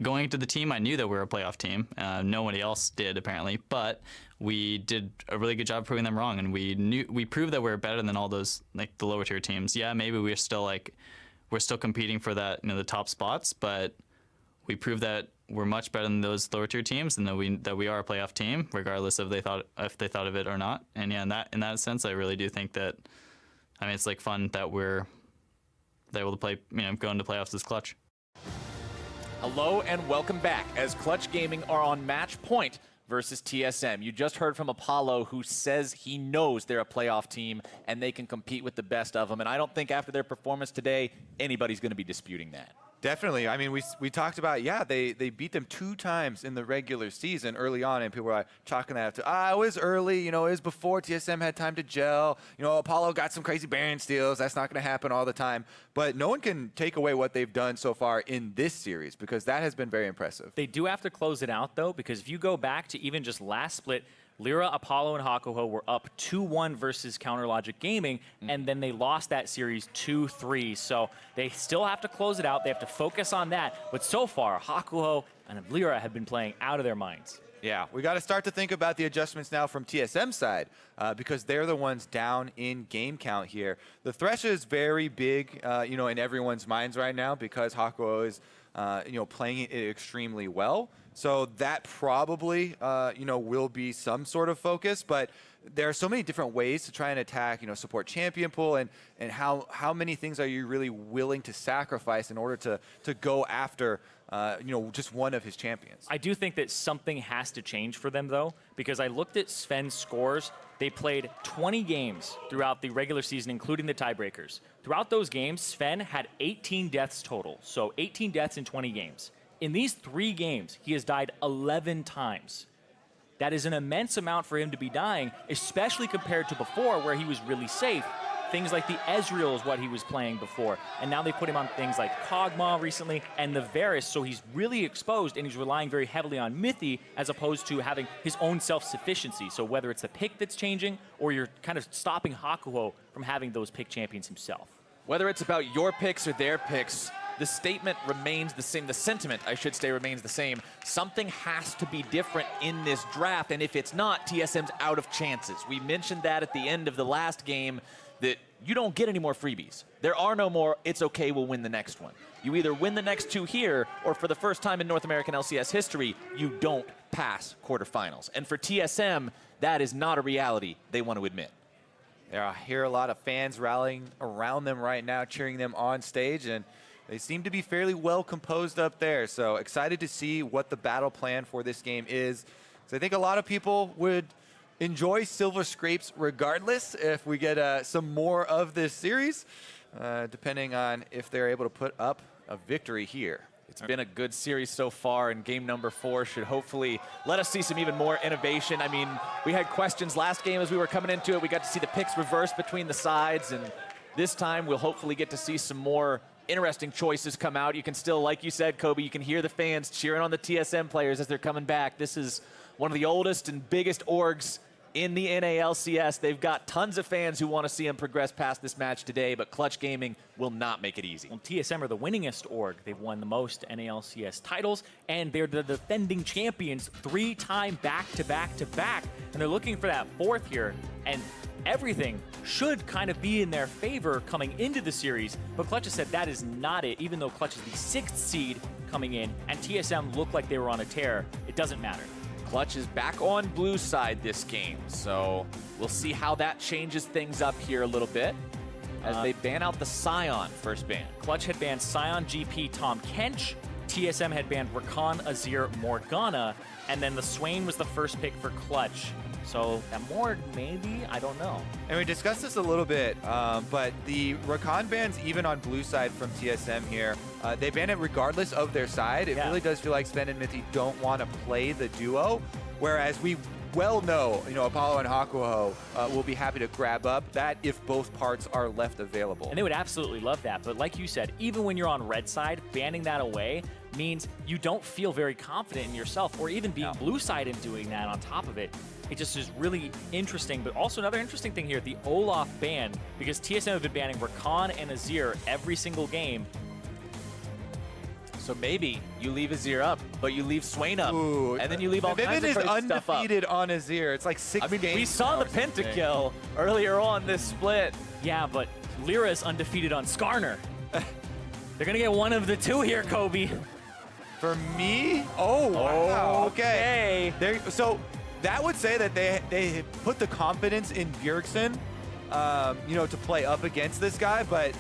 going into the team, I knew that we were a playoff team. Nobody else did apparently, but we did a really good job proving them wrong, and we proved that we're better than all those like the lower tier teams. Yeah, maybe we're still competing for that, the top spots, but we proved that we're much better than those lower tier teams, and that we are a playoff team, regardless if they thought of it or not. And yeah, in that sense, I really do think that. I mean, it's like fun that we're able to play, go into playoffs as Clutch. Hello and welcome back as Clutch Gaming are on match point versus TSM. You just heard from Apollo, who says he knows they're a playoff team and they can compete with the best of them. And I don't think after their performance today, anybody's going to be disputing that. Definitely. I mean, we talked about, they beat them 2 times in the regular season early on, and people were like, chalking that up to, it was early, it was before TSM had time to gel. Apollo got some crazy Baron steals. That's not going to happen all the time. But no one can take away what they've done so far in this series, because that has been very impressive. They do have to close it out, though, because if you go back to even just last split, LirA, Apollo, and Hakuho were up 2-1 versus CounterLogic Gaming, and then they lost that series 2-3. So they still have to close it out. They have to focus on that. But so far, Hakuho and LirA have been playing out of their minds. Yeah, we got to start to think about the adjustments now from TSM side, because they're the ones down in game count here. The Thresh is very big, in everyone's minds right now, because Hakuho is, playing it extremely well. So that probably, will be some sort of focus. But there are so many different ways to try and attack, support champion pool, and how many things are you really willing to sacrifice in order to go after, just one of his champions. I do think that something has to change for them, though, because I looked at Zven's scores. They played 20 games throughout the regular season, including the tiebreakers. Throughout those games, Zven had 18 deaths total, so 18 deaths in 20 games. In these 3 games, he has died 11 times. That is an immense amount for him to be dying, especially compared to before, where he was really safe. Things like the Ezreal is what he was playing before, and now they put him on things like Kog'Maw recently and the Varus, so he's really exposed, and he's relying very heavily on Mithy as opposed to having his own self-sufficiency. So whether it's a pick that's changing, or you're kind of stopping Hakuho from having those pick champions himself. Whether it's about your picks or their picks, the statement remains the same. The sentiment, I should say, remains the same. Something has to be different in this draft, and if it's not, TSM's out of chances. We mentioned that at the end of the last game, that you don't get any more freebies. There are no more, it's okay, we'll win the next one. You either win the next 2 here, or for the first time in North American LCS history, you don't pass quarterfinals. And for TSM, that is not a reality they want to admit. I hear a lot of fans rallying around them right now, cheering them on stage, and they seem to be fairly well composed up there. So excited to see what the battle plan for this game is. So I think a lot of people would enjoy Silver Scrapes regardless if we get some more of this series, depending on if they're able to put up a victory here. It's been a good series so far, and game number 4 should hopefully let us see some even more innovation. I mean, we had questions last game as we were coming into it. We got to see the picks reverse between the sides, and this time we'll hopefully get to see some more interesting choices come out. You can still, like you said, Kobe, you can hear the fans cheering on the TSM players as they're coming back. This is one of the oldest and biggest orgs in the NALCS. They've got tons of fans who want to see them progress past this match today, but Clutch Gaming will not make it easy. Well, TSM are the winningest org. They've won the most NALCS titles, and they're the defending champions 3-time back-to-back-to-back, and they're looking for that 4th here, and everything should kind of be in their favor coming into the series, but Clutch has said that is not it. Even though Clutch is the 6th seed coming in, and TSM looked like they were on a tear, it doesn't matter. Clutch is back on blue side this game, so we'll see how that changes things up here a little bit as they ban out the Sion first ban. Clutch had banned Sion, GP, Tom Kench. TSM had banned Rakan, Azir, Morgana, and then the Swain was the first pick for Clutch. So that Morg, maybe? I don't know. And we discussed this a little bit, but the Rakan bans, even on blue side from TSM here, they ban it regardless of their side. It really does feel like Zven and Mithy don't want to play the duo, whereas we well know, Apollo and Hakuho will be happy to grab up that if both parts are left available. And they would absolutely love that, but like you said, even when you're on red side, banning that away means you don't feel very confident in yourself, or even being blue side and doing that on top of it. It just is really interesting, but also another interesting thing here, the Olaf ban, because TSM have been banning Rakan and Azir every single game. So maybe you leave Azir up, but you leave Swain up, Ooh, and then you leave all kinds Febiven of is crazy stuff up. undefeated on Azir. It's like 6 I mean, games. we saw the now or something. pentakill earlier on this split. Yeah, but LirA is undefeated on Skarner. They're going to get one of the two here, Kobe. For me? Oh, wow. Okay. So that would say that they put the confidence in Bjergsen, to play up against this guy, but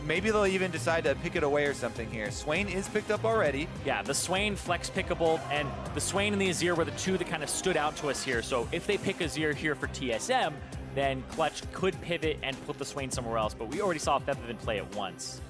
maybe they'll even decide to pick it away or something here. Swain is picked up already. Yeah, the Swain flex pickable, and the Swain and the Azir were the two that kind of stood out to us here. So if they pick Azir here for TSM, then Clutch could pivot and put the Swain somewhere else, but we already saw Febiven play it once.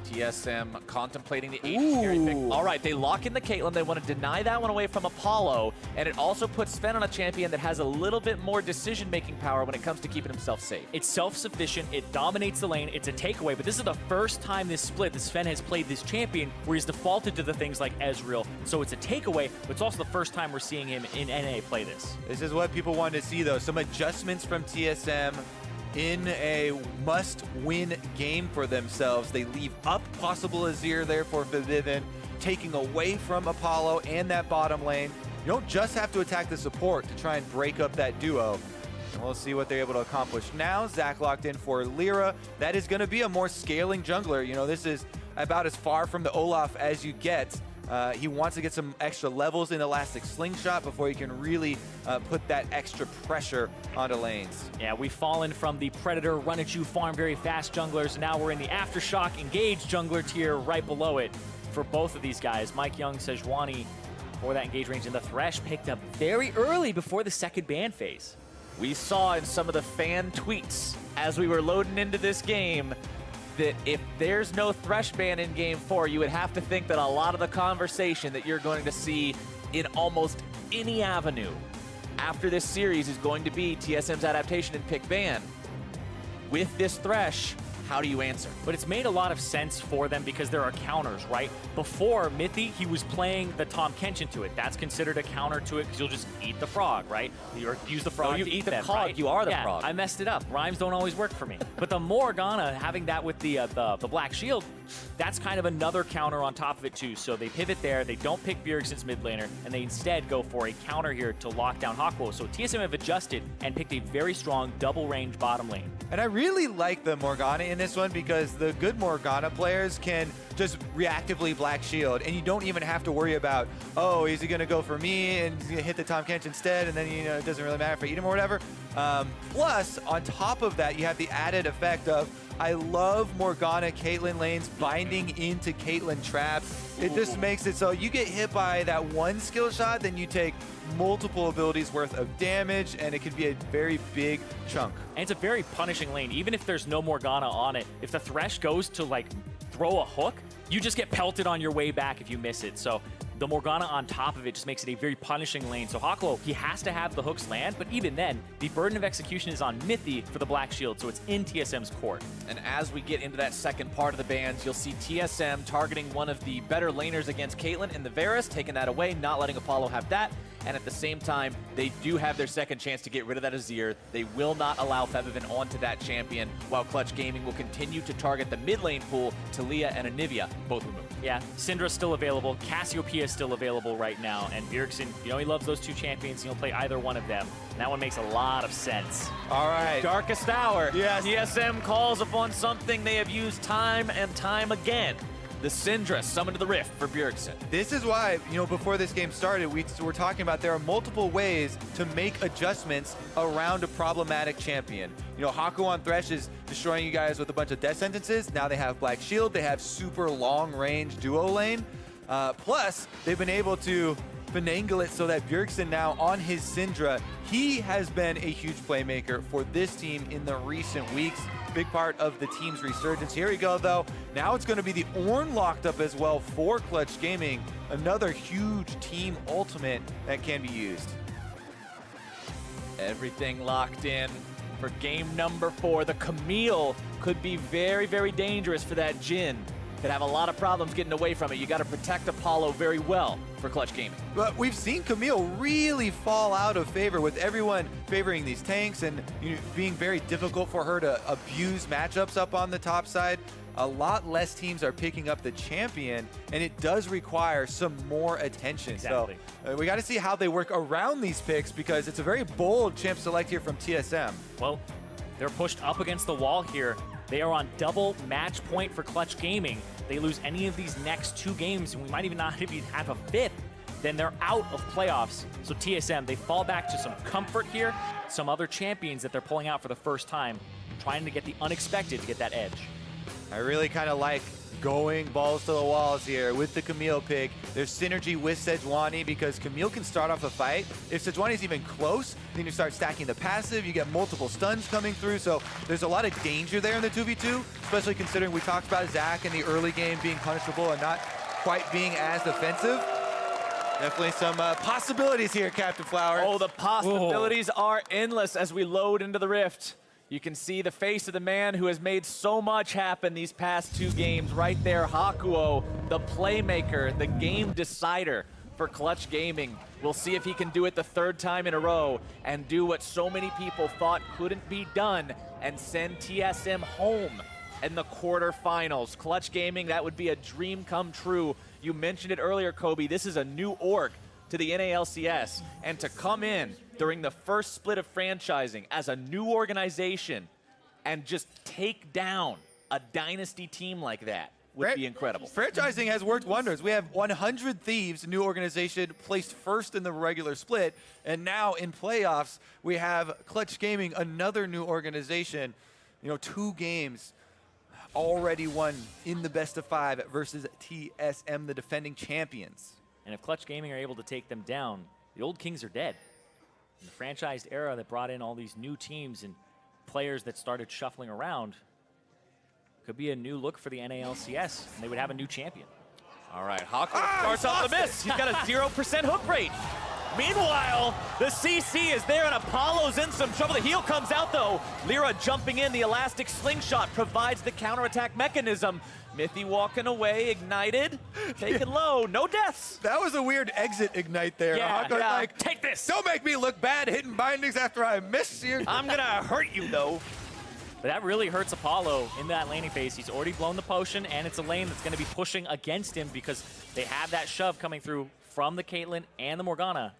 TSM contemplating the AD carry pick. All right, they lock in the Caitlyn. They want to deny that one away from Apollo, and it also puts Zven on a champion that has a little bit more decision-making power when it comes to keeping himself safe. It's self-sufficient, it dominates the lane, it's a takeaway, but this is the first time this split that Zven has played this champion where he's defaulted to the things like Ezreal. So it's a takeaway, but it's also the first time we're seeing him in NA play this. This is what people wanted to see, though. Some adjustments from TSM in a must-win game for themselves. They leave up possible Azir there for Febiven, taking away from Apollo and that bottom lane. You don't just have to attack the support to try and break up that duo. And we'll see what they're able to accomplish. Now, Zach locked in for LirA. That is going to be a more scaling jungler. This is about as far from the Olaf as you get. He wants to get some extra levels in Elastic Slingshot before he can really put that extra pressure onto lanes. Yeah, we've fallen from the Predator, run-at-you, farm very fast junglers. Now we're in the Aftershock, engage jungler tier right below it for both of these guys. MikeYeung, Sejuani for that engage range, and the Thresh picked up very early before the second ban phase. We saw in some of the fan tweets as we were loading into this game that if there's no Thresh ban in Game 4, you would have to think that a lot of the conversation that you're going to see in almost any avenue after this series is going to be TSM's adaptation and pick ban. With this Thresh, how do you answer? But it's made a lot of sense for them because there are counters, right? Before Mithy, he was playing the Tahm Kench into it. That's considered a counter to it because you'll just eat the frog, right? Or use the frog you to eat the them, cog, right? you are the yeah, frog. I messed it up. Rhymes don't always work for me. But the Morgana, having that with the Black Shield, that's kind of another counter on top of it too. So they pivot there, they don't pick Bjergsen's mid laner, and they instead go for a counter here to lock down Hakuho. So TSM have adjusted and picked a very strong double range bottom lane. And I really like the Morgana in this one because the good Morgana players can just reactively Black Shield, and you don't even have to worry about, oh, is he going to go for me and he's going to hit the Tahm Kench instead, and then it doesn't really matter if I eat him or whatever. Plus, on top of that, you have the added effect of, I love Morgana Caitlyn lanes binding into Caitlyn traps. It just makes it so you get hit by that one skill shot, then you take multiple abilities worth of damage, and it can be a very big chunk. And it's a very punishing lane. Even if there's no Morgana on it, if the Thresh goes to throw a hook, you just get pelted on your way back if you miss it. So the Morgana on top of it just makes it a very punishing lane. So Hakuho, he has to have the hooks land, but even then, the burden of execution is on Mithy for the Black Shield, so it's in TSM's court. And as we get into that second part of the bans, you'll see TSM targeting one of the better laners against Caitlyn in the Varus, taking that away, not letting Apollo have that. And at the same time, they do have their second chance to get rid of that Azir. They will not allow Febiven onto that champion, while Clutch Gaming will continue to target the mid lane pool, Taliyah and Anivia, both removed. Yeah, Syndra's still available, Cassiopeia is still available right now, and Bjergsen, he loves those two champions, he'll play either one of them. And that one makes a lot of sense. All right. Darkest hour. Yes. TSM calls upon something they have used time and time again. The Syndra summoned to the Rift for Bjergsen. This is why, before this game started, we were talking about there are multiple ways to make adjustments around a problematic champion. Hakuho on Thresh is destroying you guys with a bunch of death sentences. Now they have Black Shield. They have super long-range duo lane. Plus, they've been able to finagle it so that Bjergsen now on his Syndra, he has been a huge playmaker for this team in the recent weeks. Big part of the team's resurgence. Here we go, though. Now it's going to be the Ornn locked up as well for Clutch Gaming. Another huge team ultimate that can be used. Everything locked in for game number 4. The Camille could be very, very dangerous for that Jhin. Could have a lot of problems getting away from it. You got to protect Apollo very well for Clutch Gaming. But we've seen Camille really fall out of favor with everyone favoring these tanks and being very difficult for her to abuse matchups up on the top side. a lot less teams are picking up the champion, and it does require some more attention. Exactly. So we got to see how they work around these picks, because it's a very bold champ select here from TSM. Well, they're pushed up against the wall here. They are on double match point for Clutch Gaming. They lose any of these next 2 games, and we might even not even have a 5th, then they're out of playoffs. So TSM, they fall back to some comfort here, some other champions that they're pulling out for the first time, trying to get the unexpected to get that edge. I really kind of like going balls to the walls here with the Camille pick. There's synergy with Sejuani because Camille can start off a fight. If Sejuani's even close, then you start stacking the passive, you get multiple stuns coming through, so there's a lot of danger there in the 2v2, especially considering we talked about Zach in the early game being punishable and not quite being as offensive. Definitely some possibilities here, Captain Flower. Oh, the possibilities are endless as we load into the Rift. You can see the face of the man who has made so much happen these past 2 games right there. Hakuho, the playmaker, the game decider for Clutch Gaming. We'll see if he can do it the 3rd time in a row and do what so many people thought couldn't be done and send TSM home in the quarterfinals. Clutch Gaming, that would be a dream come true. You mentioned it earlier, Kobe. This is a new org to the NALCS, and to come in during the first split of franchising as a new organization and just take down a dynasty team like that would be incredible. Franchising has worked wonders. We have 100 Thieves, new organization, placed first in the regular split, and now in playoffs, we have Clutch Gaming, another new organization. 2 games already won in the best of 5 versus TSM, the defending champions. And if Clutch Gaming are able to take them down, the old kings are dead. In the franchised era that brought in all these new teams and players that started shuffling around, could be a new look for the NALCS, and they would have a new champion. All right, Hakuho starts off the miss. He's got a 0% hook rate. Meanwhile, the CC is there and Apollo's in some trouble. The heal comes out though. LirA jumping in, the elastic slingshot provides the counterattack mechanism. Mithy walking away, ignited, taken low, no deaths. That was a weird exit ignite there. Yeah, Hakuho's like, take this. Don't make me look bad hitting bindings after I miss you. I'm gonna hurt you though. But that really hurts Apollo in that laning phase. He's already blown the potion, and it's a lane that's going to be pushing against him because they have that shove coming through from the Caitlyn and the Morgana.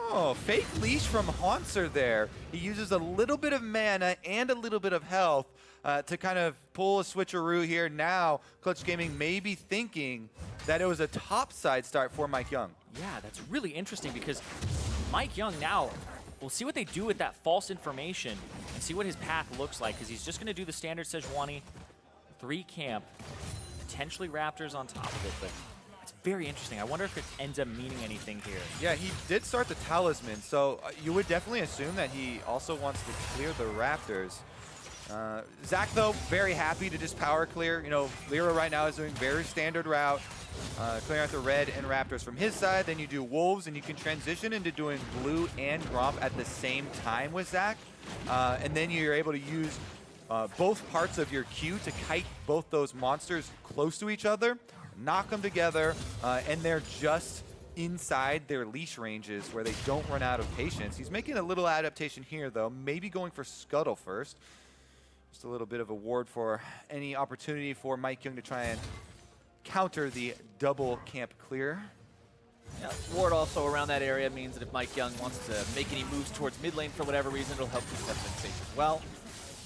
Oh, fake leash from Hauntzer there. He uses a little bit of mana and a little bit of health to kind of pull a switcheroo here. Now, Clutch Gaming may be thinking that it was a topside start for MikeYeung. Yeah, that's really interesting because MikeYeung now, we'll see what they do with that false information and see what his path looks like, because he's just going to do the standard Sejuani, 3 camp, potentially Raptors on top of it, but it's very interesting. I wonder if it ends up meaning anything here. Yeah, he did start the Talisman, so you would definitely assume that he also wants to clear the Raptors. Zach, though, very happy to just power clear. LirA right now is doing very standard route, clearing out the red and Raptors from his side. Then you do Wolves, and you can transition into doing blue and Gromp at the same time with Zach. And then you're able to use both parts of your Q to kite both those monsters close to each other, knock them together, and they're just inside their leash ranges where they don't run out of patience. He's making a little adaptation here, though, maybe going for Scuttle first. Just a little bit of a ward for any opportunity for MikeYeung to try and counter the double camp clear. Yeah, ward also around that area means that if MikeYeung wants to make any moves towards mid lane for whatever reason, it'll help keep them safe as well.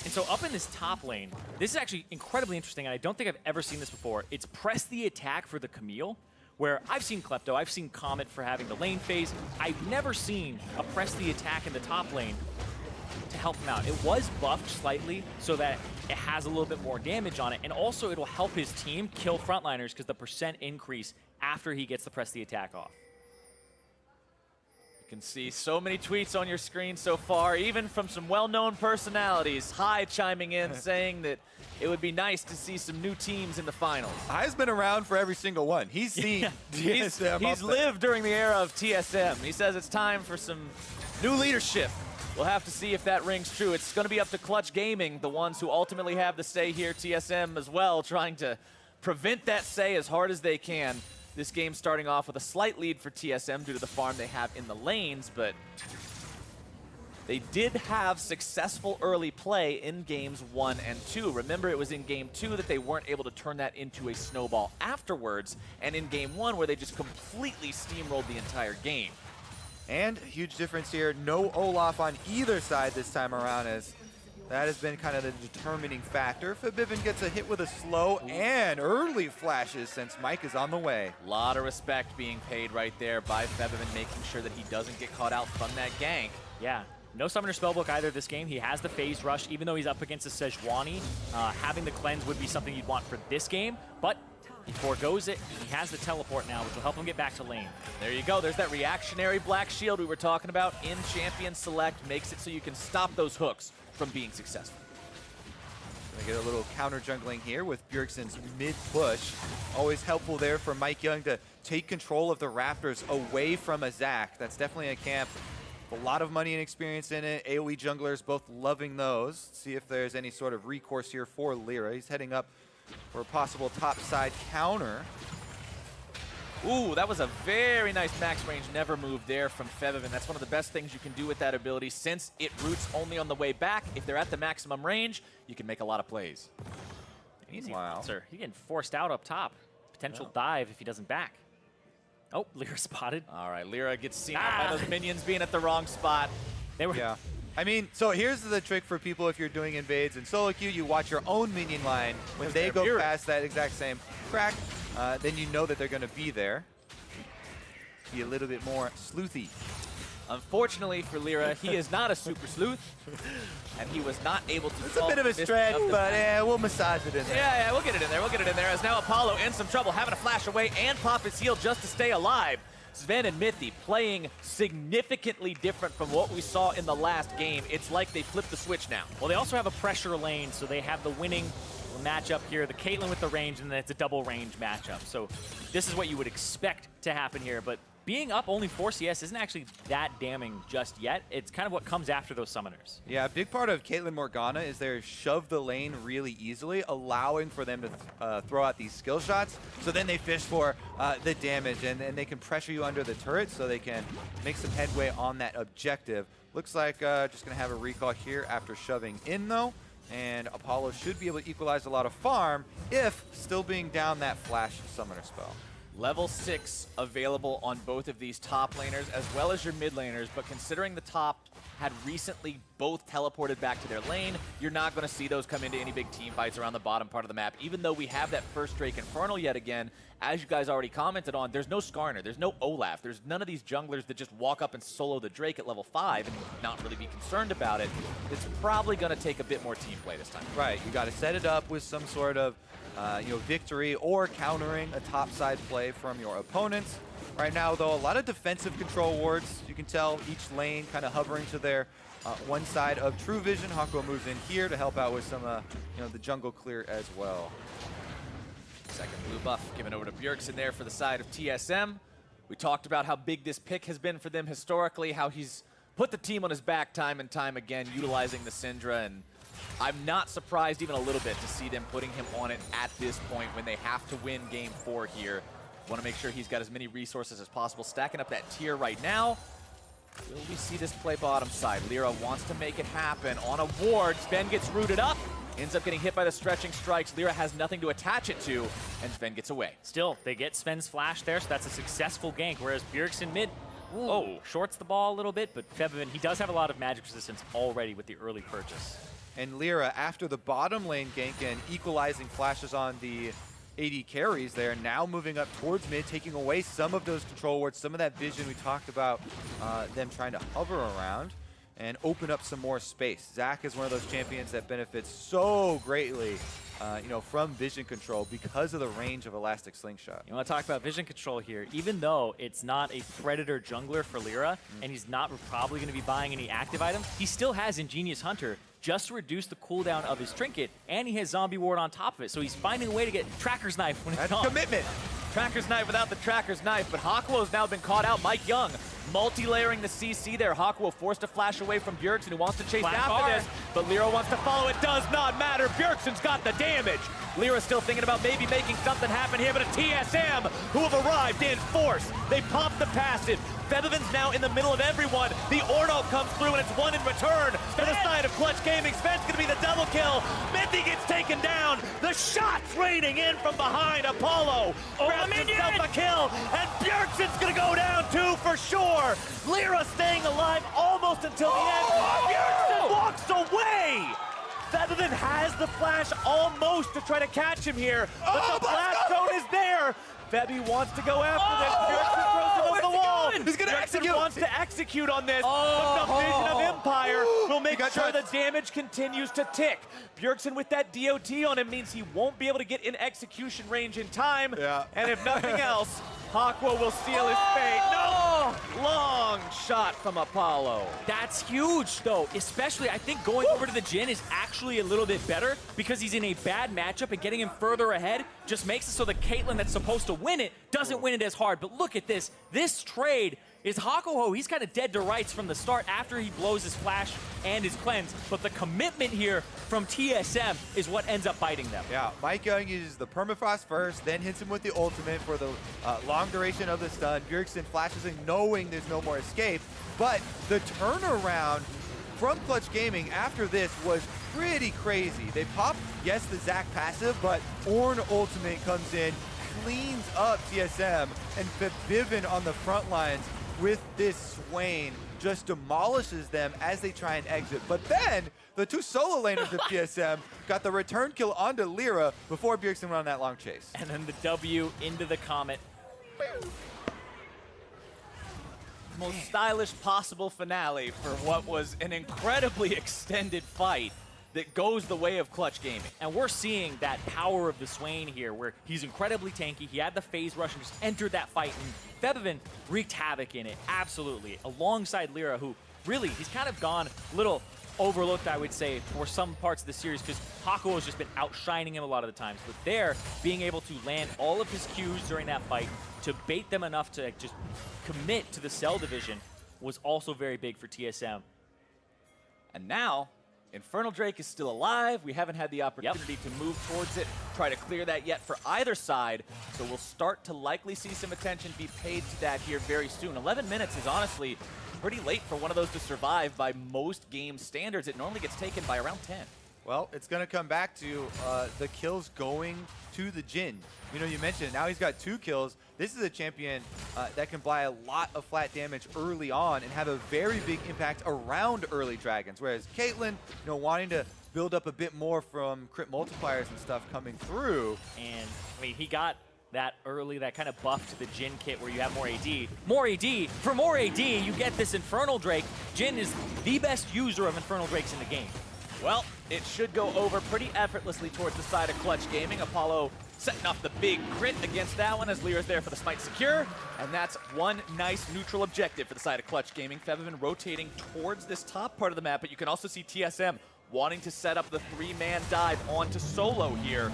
And so up in this top lane, this is actually incredibly interesting, and I don't think I've ever seen this before. It's press the attack for the Camille, where I've seen Klepto, I've seen Comet for having the lane phase. I've never seen a press the attack in the top lane to help him out. It was buffed slightly so that it has a little bit more damage on it, and also it'll help his team kill frontliners because the percent increase after he gets the press the attack off. You can see so many tweets on your screen so far, even from some well-known personalities. Hi chiming in saying that it would be nice to see some new teams in the finals. Hi's been around for every single one. He's seen TSM. He's lived during the era of TSM. He says it's time for some new leadership. We'll have to see if that rings true. It's going to be up to Clutch Gaming, the ones who ultimately have the say here, TSM as well, trying to prevent that say as hard as they can. This game starting off with a slight lead for TSM due to the farm they have in the lanes, but They did have successful early play in games 1 and 2. Remember, it was in game 2 that they weren't able to turn that into a snowball afterwards, and in game 1 where they just completely steamrolled the entire game. And huge difference here, no Olaf on either side this time around, as that has been kind of the determining factor. Febiven gets a hit with a slow and early flashes since Mike is on the way. A lot of respect being paid right there by Febiven, making sure that he doesn't get caught out from that gank. Yeah. No Summoner Spellbook either this game. He has the Phase Rush, even though he's up against a Sejuani. Having the Cleanse would be something you'd want for this game, but he forgoes it. He has the Teleport now, which will help him get back to lane. There you go. There's that reactionary Black Shield we were talking about in Champion Select. Makes it so you can stop those hooks from being successful. Gonna get a little counter jungling here with Bjergsen's mid push. Always helpful there for MikeYeung to take control of the Raptors away from a Zac. That's definitely a camp. A lot of money and experience in it. AoE junglers both loving those. See if there's any sort of recourse here for LirA. He's heading up for a possible top side counter. Ooh, that was a very nice max range never move there from Febiven. That's one of the best things you can do with that ability since it roots only on the way back. If they're at the maximum range, you can make a lot of plays. Easy Wow. Hauntzer. He's getting forced out up top. Potential dive if he doesn't back. Oh, LirA spotted. All right, LirA gets seen out by those minions being at the wrong spot. They were. Yeah. I mean, so here's the trick for people if you're doing invades. In solo queue, you watch your own minion line. When they go past that exact same crack, then you know that they're going to be there. Be a little bit more sleuthy. Unfortunately for LirA, he is not a super sleuth, and he was not able to. It's a bit of a stretch, but yeah, we'll massage it in there. Yeah, we'll get it in there. We'll get it in there. As now Apollo in some trouble, having to flash away and pop his heal just to stay alive. Zven and Mithy playing significantly different from what we saw in the last game. It's like they flipped the switch now. Well, they also have a pressure lane, so they have the winning matchup here. The Caitlyn with the range, and then it's a double range matchup. So this is what you would expect to happen here, but being up only 4 CS isn't actually that damning just yet. It's kind of what comes after those summoners. Yeah, a big part of Caitlyn Morgana is they shove the lane really easily, allowing for them to throw out these skill shots. So then they fish for the damage, and they can pressure you under the turret so they can make some headway on that objective. Looks like just going to have a recall here after shoving in, though. And Apollo should be able to equalize a lot of farm if still being down that flash summoner spell. Level 6 available on both of these top laners as well as your mid laners, but considering the top had recently both teleported back to their lane, you're not going to see those come into any big team fights around the bottom part of the map. Even though we have that first Drake Infernal yet again, as you guys already commented on, there's no Skarner, there's no Olaf, there's none of these junglers that just walk up and solo the Drake at level 5 and not really be concerned about it. It's probably going to take a bit more team play this time. Right, you got to set it up with some sort of victory or countering a topside play from your opponents. Right now, though, a lot of defensive control wards. You can tell each lane kind of hovering to their one side of True Vision. Hakuho moves in here to help out with some, the jungle clear as well. Second blue buff given over to Bjergsen there for the side of TSM. We talked about how big this pick has been for them historically, how he's put the team on his back time and time again, utilizing the Syndra, and I'm not surprised even a little bit to see them putting him on it at this point when they have to win game 4 here. Want to make sure he's got as many resources as possible, stacking up that tier right now. Will we see this play bottom side? LirA wants to make it happen on a ward. Zven gets rooted up, ends up getting hit by the stretching strikes. LirA has nothing to attach it to, and Zven gets away. Still, they get Sven's flash there, so that's a successful gank, whereas Bjergsen mid, shorts the ball a little bit, but Febiven, he does have a lot of magic resistance already with the early purchase. And LirA, after the bottom lane gank and equalizing flashes on the AD carries there, now moving up towards mid, taking away some of those control wards, some of that vision we talked about, them trying to hover around and open up some more space. Zac is one of those champions that benefits so greatly from vision control because of the range of Elastic Slingshot. You want to talk about vision control here. Even though it's not a Predator jungler for LirA, and he's not probably going to be buying any active items, he still has Ingenious Hunter just to reduce the cooldown of his trinket, and he has Zombie Ward on top of it, so he's finding a way to get Tracker's Knife when it's That's gone. commitment. Tracker's Knife without the Tracker's Knife, but Hakuho's now been caught out. MikeYeung multi-layering the CC there. Hakuho forced to flash away from Bjergsen, who wants to chase Flash after hard. this, but LirA wants to follow. It does not matter. Bjergsen's got the damage. LirA still thinking about maybe making something happen here, but a TSM who have arrived in force. They pop the passive. Febiven's now in the middle of everyone. The Ornn comes through, and it's one in return for the side of Clutch Gaming. Zven's gonna be the double kill. Mithy gets taken down. The shots raining in from behind. Apollo grabs himself a kill, and Bjergsen's gonna go down too for sure. LirA staying alive almost until the end. Bjergsen walks away. Febiven has the flash almost to try to catch him here, but the blast zone is there. Febby wants to go after this. Bjergsen throws him over the wall. He's gonna execute. Wants to execute on this, but the Vision of Empire will make sure the touched. damage continues to tick. Bjergsen with that DOT on him means he won't be able to get in execution range in time. Yeah. And if nothing else, Hakuho will seal his fate. No! Long shot from Apollo. That's huge, though. Especially, I think going over to the Jhin is actually a little bit better because he's in a bad matchup, and getting him further ahead just makes it so the Caitlyn that's supposed to win it doesn't win it as hard. But look at this. This trade is Hakuho. He's kind of dead to rights from the start after he blows his flash and his cleanse. But the commitment here from TSM is what ends up biting them. Yeah, MikeYeung uses the permafrost first, then hits him with the ultimate for the long duration of the stun. Bjergsen flashes in knowing there's no more escape. But the turnaround from Clutch Gaming after this was pretty crazy. They popped, yes, the Zac passive, but Ornn ultimate comes in, cleans up TSM, and Febiven on the front lines with this Swain just demolishes them as they try and exit. But then the two solo laners of TSM got the return kill onto LirA before Bjergsen went on that long chase. And then the W into the Comet. Most stylish possible finale for what was an incredibly extended fight that goes the way of Clutch Gaming. And we're seeing that power of the Swain here, where he's incredibly tanky. He had the phase rush and just entered that fight, and Febiven wreaked havoc in it, absolutely, alongside LirA, who really, he's kind of gone a little overlooked, I would say, for some parts of the series, because Hakuho has just been outshining him a lot of the times. But there, being able to land all of his Qs during that fight to bait them enough to just commit to the Cell division was also very big for TSM. And now, Infernal Drake is still alive. We haven't had the opportunity to move towards it, try to clear that yet for either side. So we'll start to likely see some attention be paid to that here very soon. 11 minutes is honestly pretty late for one of those to survive by most game standards. It normally gets taken by around 10. Well, it's going to come back to the kills going to the Jhin. You know, you mentioned now he's got 2 kills. This is a champion that can buy a lot of flat damage early on and have a very big impact around early dragons. Whereas Caitlyn, you know, wanting to build up a bit more from crit multipliers and stuff coming through. And, I mean, he got that early, that kind of buff to the Jhin kit where you have more AD. More AD. For more AD, you get this Infernal Drake. Jhin is the best user of Infernal Drakes in the game. Well, it should go over pretty effortlessly towards the side of Clutch Gaming. Apollo setting off the big crit against that one as LirA's there for the smite secure. And that's one nice neutral objective for the side of Clutch Gaming. Febiven rotating towards this top part of the map, but you can also see TSM wanting to set up the 3-man dive onto Solo here.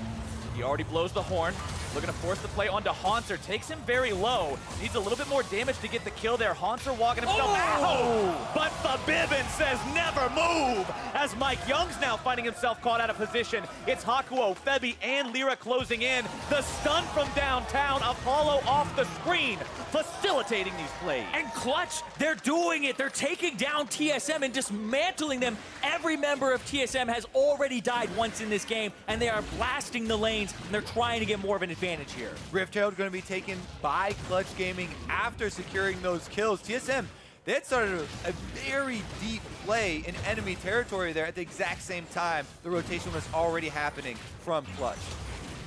He already blows the horn, looking to force the play onto Hauntzer. Takes him very low. Needs a little bit more damage to get the kill there. Hauntzer walking himself out. But Febiven says never move as MikeYeung's now finding himself caught out of position. It's Hakuho, Febby, and LirA closing in. The stun from downtown. Apollo off the screen, facilitating these plays. And Clutch, they're doing it. They're taking down TSM and dismantling them. Every member of TSM has already died once in this game, and they are blasting the lanes, and they're trying to get more of an advantage here. Rift Herald going to be taken by Clutch Gaming after securing those kills. TSM, they had started a very deep play in enemy territory there at the exact same time. The rotation was already happening from Clutch.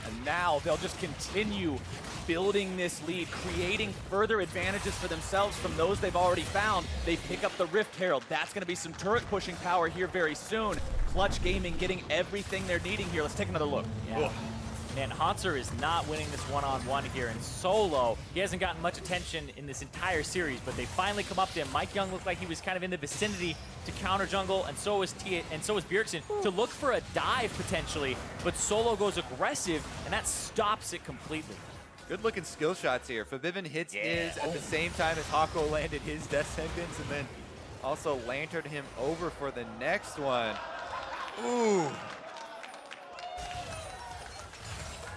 And now they'll just continue building this lead, creating further advantages for themselves from those they've already found. They pick up the Rift Herald. That's going to be some turret pushing power here very soon. Clutch Gaming getting everything they're needing here. Let's take another look. Yeah. Man, Hauntzer is not winning this one-on-one here in solo. He hasn't gotten much attention in this entire series, but they finally come up to him. MikeYeung looked like he was kind of in the vicinity to counter jungle, and so is Bjergsen to look for a dive potentially, but Solo goes aggressive, and that stops it completely. Good looking skill shots here. Febiven hits his at the same time as Hakuho landed his death sentence, and then also lanterned him over for the next one. Ooh.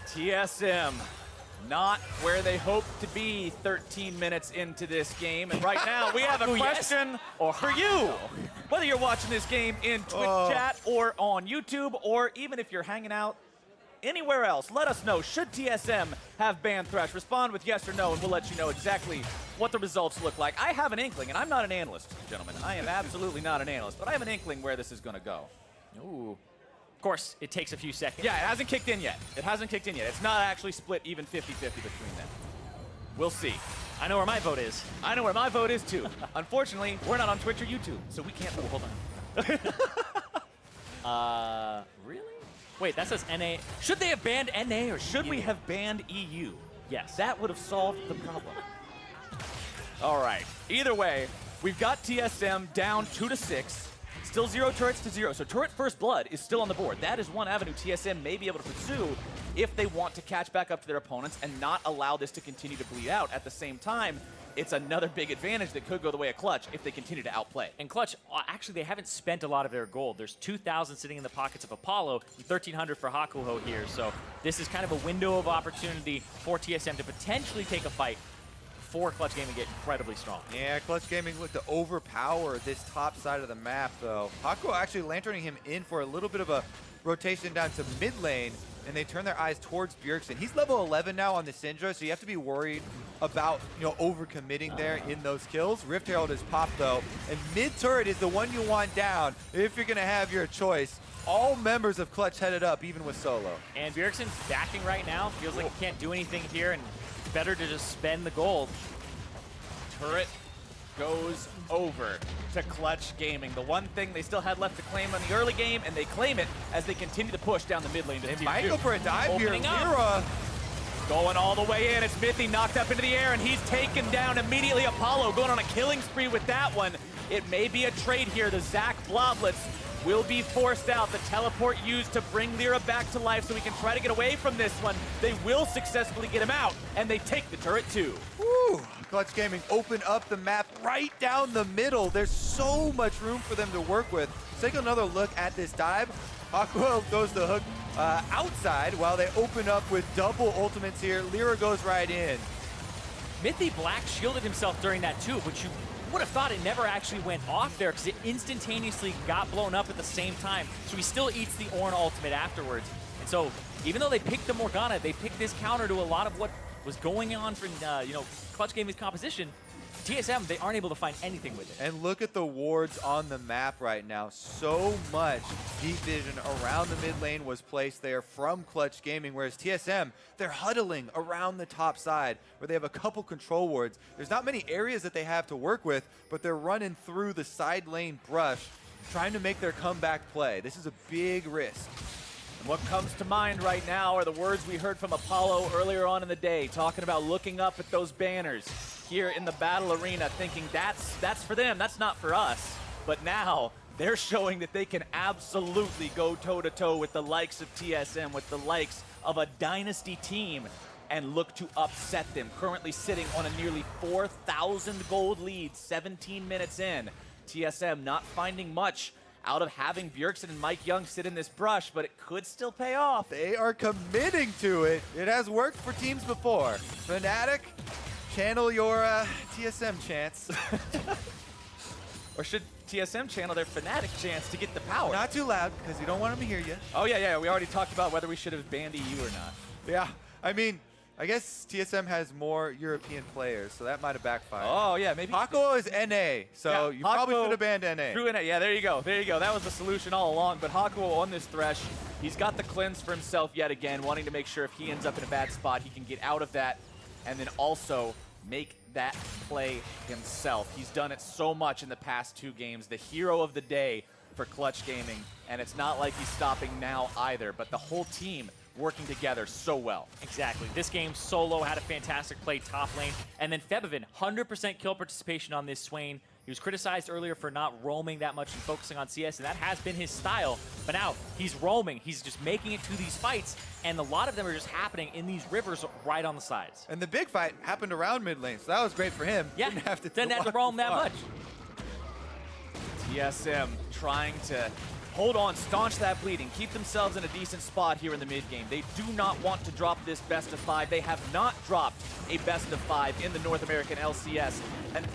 TSM not where they hoped to be 13 minutes into this game. And right now we have a question for you. Whether you're watching this game in Twitch chat or on YouTube, or even if you're hanging out anywhere else, let us know. Should TSM have banned Thresh? Respond with yes or no, and we'll let you know exactly what the results look like. I have an inkling, and I'm not an analyst, gentlemen. I am absolutely not an analyst, but I have an inkling where this is going to go. Ooh. Of course, it takes a few seconds. Yeah, it hasn't kicked in yet. It hasn't kicked in yet. It's not actually split even 50-50 between them. We'll see. I know where my vote is. I know where my vote is too. Unfortunately, we're not on Twitch or YouTube, so we can't. Oh, hold on. Really? Wait, that says NA. Should they have banned NA or Should we have banned EU? Yes. That would have solved the problem. All right. Either way, we've got TSM down 2-6. Still 0 turrets to 0. So turret first blood is still on the board. That is one avenue TSM may be able to pursue if they want to catch back up to their opponents and not allow this to continue to bleed out. At the same time, it's another big advantage that could go the way of Clutch if they continue to outplay. And Clutch, actually, they haven't spent a lot of their gold. There's 2,000 sitting in the pockets of Apollo, and 1,300 for Hakuho here. So this is kind of a window of opportunity for TSM to potentially take a fight before Clutch Gaming get incredibly strong. Yeah, Clutch Gaming looked to overpower this top side of the map, though. Hakuho actually lanterning him in for a little bit of a rotation down to mid lane, and they turn their eyes towards Bjergsen. He's level 11 now on the Syndra, so you have to be worried about, overcommitting there in those kills. Rift Herald is popped, though, and mid turret is the one you want down if you're going to have your choice. All members of Clutch headed up, even with solo. And Bjergsen's backing right now. Feels like he can't do anything here, and better to just spend the gold. Turret goes over to Clutch Gaming. The one thing they still had left to claim in the early game, and they claim it as they continue to push down the mid lane. They might go for a dive here. LirA going all the way in. It's Mithy knocked up into the air, and he's taken down immediately. Apollo going on a killing spree with that one. It may be a trade here. The Zac Bloblets will be forced out. The teleport used to bring LirA back to life so we can try to get away from this one. They will successfully get him out, and they take the turret too. Woo! Clutch Gaming opened up the map right down the middle. There's so much room for them to work with. Let's take another look at this dive. Hakuho goes the hook outside while they open up with double ultimates here. LirA goes right in. Mithy Black shielded himself during that too, but you would have thought it never actually went off there because it instantaneously got blown up at the same time. So he still eats the Ornn ultimate afterwards. And so even though they picked the Morgana, they picked this counter to a lot of what was going on from Clutch Gaming's composition. TSM, they aren't able to find anything with it. And look at the wards on the map right now. So much deep vision around the mid lane was placed there from Clutch Gaming, whereas TSM, they're huddling around the top side where they have a couple control wards. There's not many areas that they have to work with, but they're running through the side lane brush, trying to make their comeback play. This is a big risk. And what comes to mind right now are the words we heard from Apollo earlier on in the day, talking about looking up at those banners here in the battle arena, thinking that's for them, that's not for us. But now they're showing that they can absolutely go toe-to-toe with the likes of TSM, with the likes of a dynasty team, and look to upset them. Currently sitting on a nearly 4,000 gold lead, 17 minutes in. TSM not finding much out of having Bjergsen and MikeYeung sit in this brush, but it could still pay off. They are committing to it. It has worked for teams before. Fnatic, channel your TSM chants. Or should TSM channel their Fnatic chants to get the power? Not too loud, because you don't want them to hear you. Oh, yeah, we already talked about whether we should have banned EU or not. Yeah, I mean, I guess TSM has more European players, so that might have backfired. Oh, yeah, maybe. Hakuho is NA, so you probably should have banned NA. True NA, yeah, there you go. That was the solution all along, but Hakuho on this Thresh, he's got the cleanse for himself yet again, wanting to make sure if he ends up in a bad spot, he can get out of that, and then also make that play himself. He's done it so much in the past 2 games, the hero of the day for Clutch Gaming, and it's not like he's stopping now either, but the whole team working together so well. Exactly. This game, Solo had a fantastic play top lane, and then Febiven, 100% kill participation on this Swain. He was criticized earlier for not roaming that much and focusing on CS, and that has been his style. But now he's roaming. He's just making it to these fights, and a lot of them are just happening in these rivers right on the sides. And the big fight happened around mid lane, so that was great for him. Yeah, didn't have to roam that much. TSM trying to hold on, staunch that bleeding, keep themselves in a decent spot here in the mid game. They do not want to drop this best of 5. They have not dropped a best of 5 in the North American LCS. And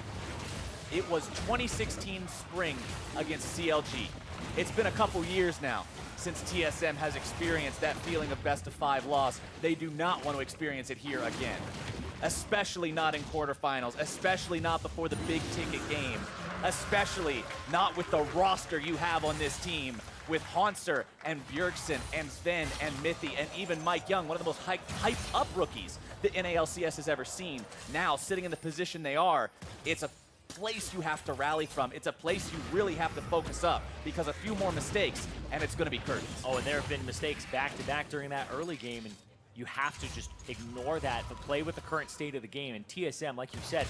it was 2016 spring against CLG. It's been a couple years now since TSM has experienced that feeling of best of 5 loss. They do not want to experience it here again. Especially not in quarterfinals, especially not before the big ticket game. Especially not with the roster you have on this team, with Hauntzer and Bjergsen and Zven and Mithy and even MikeYeung, one of the most hyped up rookies the NALCS has ever seen. Now, sitting in the position they are, it's a place you have to rally from. It's a place you really have to focus up, because a few more mistakes and it's going to be curtains. Oh, and there have been mistakes back-to-back during that early game, and you have to just ignore that, but play with the current state of the game. And TSM, like you said,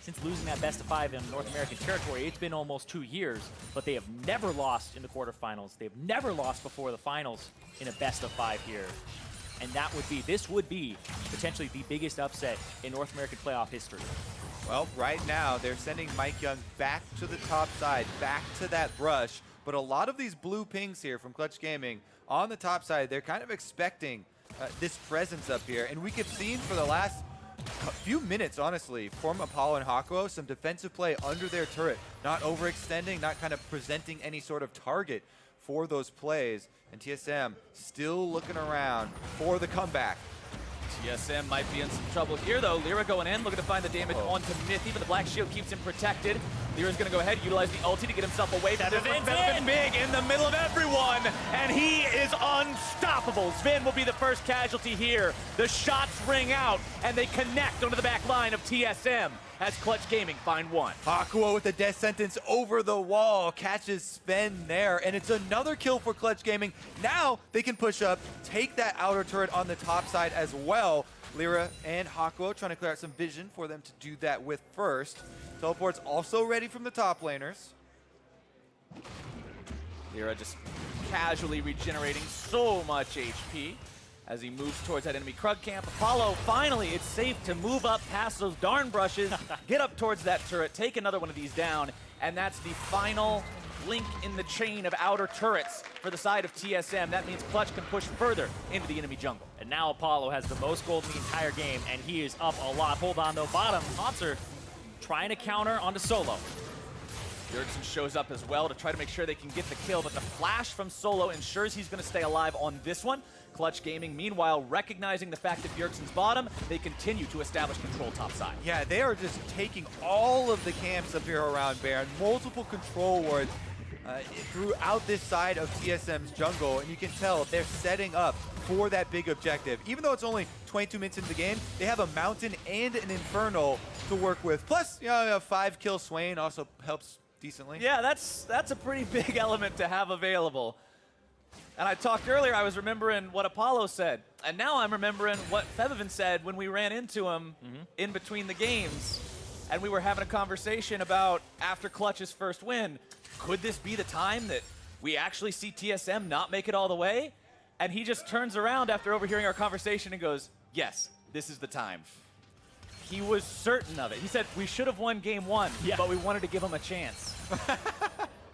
since losing that best of 5 in North American territory, it's been almost 2 years, but they have never lost in the quarterfinals. They've never lost before the finals in a best of 5 here. And this would be potentially the biggest upset in North American playoff history. Well, right now, they're sending MikeYeung back to the top side, back to that brush. But a lot of these blue pings here from Clutch Gaming on the top side, they're kind of expecting this presence up here. And we have seen for the last few minutes, honestly, from Apollo and Hakuho, some defensive play under their turret, not overextending, not kind of presenting any sort of target for those plays. And TSM still looking around for the comeback. TSM might be in some trouble here, though. LirA going in, looking to find the damage onto Mithy, but the Black Shield keeps him protected. LirA's going to go ahead, utilize the ulti to get himself away from Febiven big in the middle of everyone, and he is unstoppable. Zven will be the first casualty here. The shots ring out, and they connect onto the back line of TSM as Clutch Gaming find one. Hakuho with the death sentence over the wall, catches Sven there, and it's another kill for Clutch Gaming. Now they can push up, take that outer turret on the top side as well. LirA and Hakuho trying to clear out some vision for them to do that with first. Teleport's also ready from the top laners. LirA just casually regenerating so much HP as he moves towards that enemy Krug camp. Apollo, finally, it's safe to move up past those darn brushes, get up towards that turret, take another one of these down, and that's the final link in the chain of outer turrets for the side of TSM. That means Clutch can push further into the enemy jungle. And now Apollo has the most gold in the entire game, and he is up a lot. Hold on, though. Bottom, Hauntzer trying to counter onto Solo. Bjergsen shows up as well to try to make sure they can get the kill, but the flash from Solo ensures he's going to stay alive on this one. Clutch Gaming, meanwhile, recognizing the fact that Bjergsen's bottom, they continue to establish control topside. Yeah, they are just taking all of the camps up here around Baron, multiple control wards throughout this side of TSM's jungle, and you can tell they're setting up for that big objective. Even though it's only 22 minutes into the game, they have a Mountain and an Infernal to work with. Plus, you know, a 5-kill Swain also helps decently. Yeah, that's a pretty big element to have available. And I talked earlier, I was remembering what Apollo said. And now I'm remembering what Febiven said when we ran into him in between the games. And we were having a conversation about, after Clutch's first win, could this be the time that we actually see TSM not make it all the way? And he just turns around after overhearing our conversation and goes, yes, this is the time. He was certain of it. He said, we should have won game 1, but we wanted to give him a chance.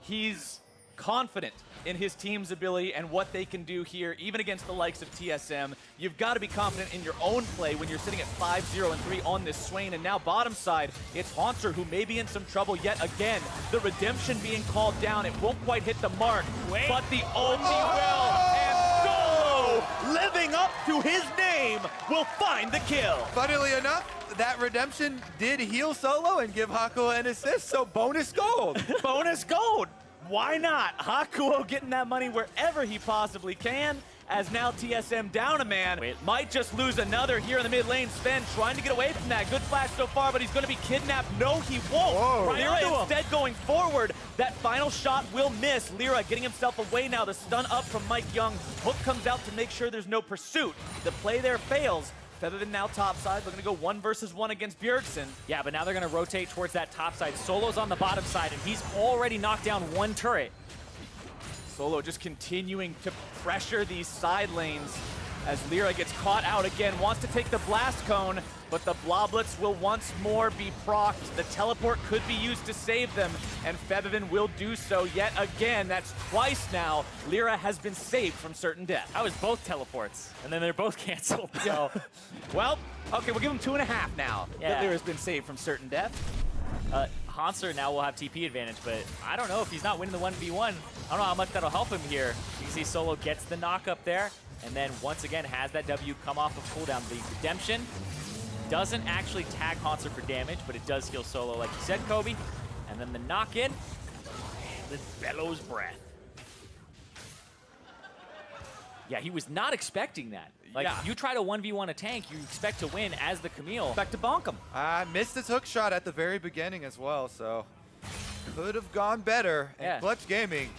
He's confident in his team's ability and what they can do here, even against the likes of TSM. You've got to be confident in your own play when you're sitting at 5-0 and 3 on this Swain. And now bottom side, it's Hauntzer who may be in some trouble yet again. The redemption being called down. It won't quite hit the mark, but the ulti will. And Solo, living up to his name, will find the kill. Funnily enough, that redemption did heal Solo and give Hakuho an assist, so bonus gold. Bonus gold. Why not? Hakuho getting that money wherever he possibly can, as now TSM down a man. Might just lose another here in the mid lane. Zven trying to get away from that. Good flash so far, but he's going to be kidnapped. No, he won't. LirA instead going forward. That final shot will miss. LirA getting himself away now. The stun up from MikeYeung. Hook comes out to make sure there's no pursuit. The play there fails. Febiven now topside, looking to go 1 versus 1 against Bjergsen. Yeah, but now they're going to rotate towards that top side. Solo's on the bottom side, and he's already knocked down 1 turret. Solo just continuing to pressure these side lanes as LirA gets caught out again, wants to take the blast cone, but the bloblets will once more be procced. The teleport could be used to save them, and Febiven will do so yet again. That's twice now. LirA has been saved from certain death. That was both teleports, and then they're both canceled. So, well, okay, we'll give him 2.5 now. Yeah. That LirA's been saved from certain death. Hauntzer now will have TP advantage, but I don't know if he's not winning the 1v1. I don't know how much that'll help him here. You can see Solo gets the knock up there, and then once again has that W come off of cooldown. The redemption doesn't actually tag Hauntzer for damage, but it does heal Solo, like you said, Kobe. And then the knock in, the bellows breath. Yeah, he was not expecting that. Like, Yeah. you try to 1v1 a tank, you expect to win as the Camille. Back to bonk him. Missed his hook shot at the very beginning as well, so could have gone better. And Yeah. Clutch Gaming,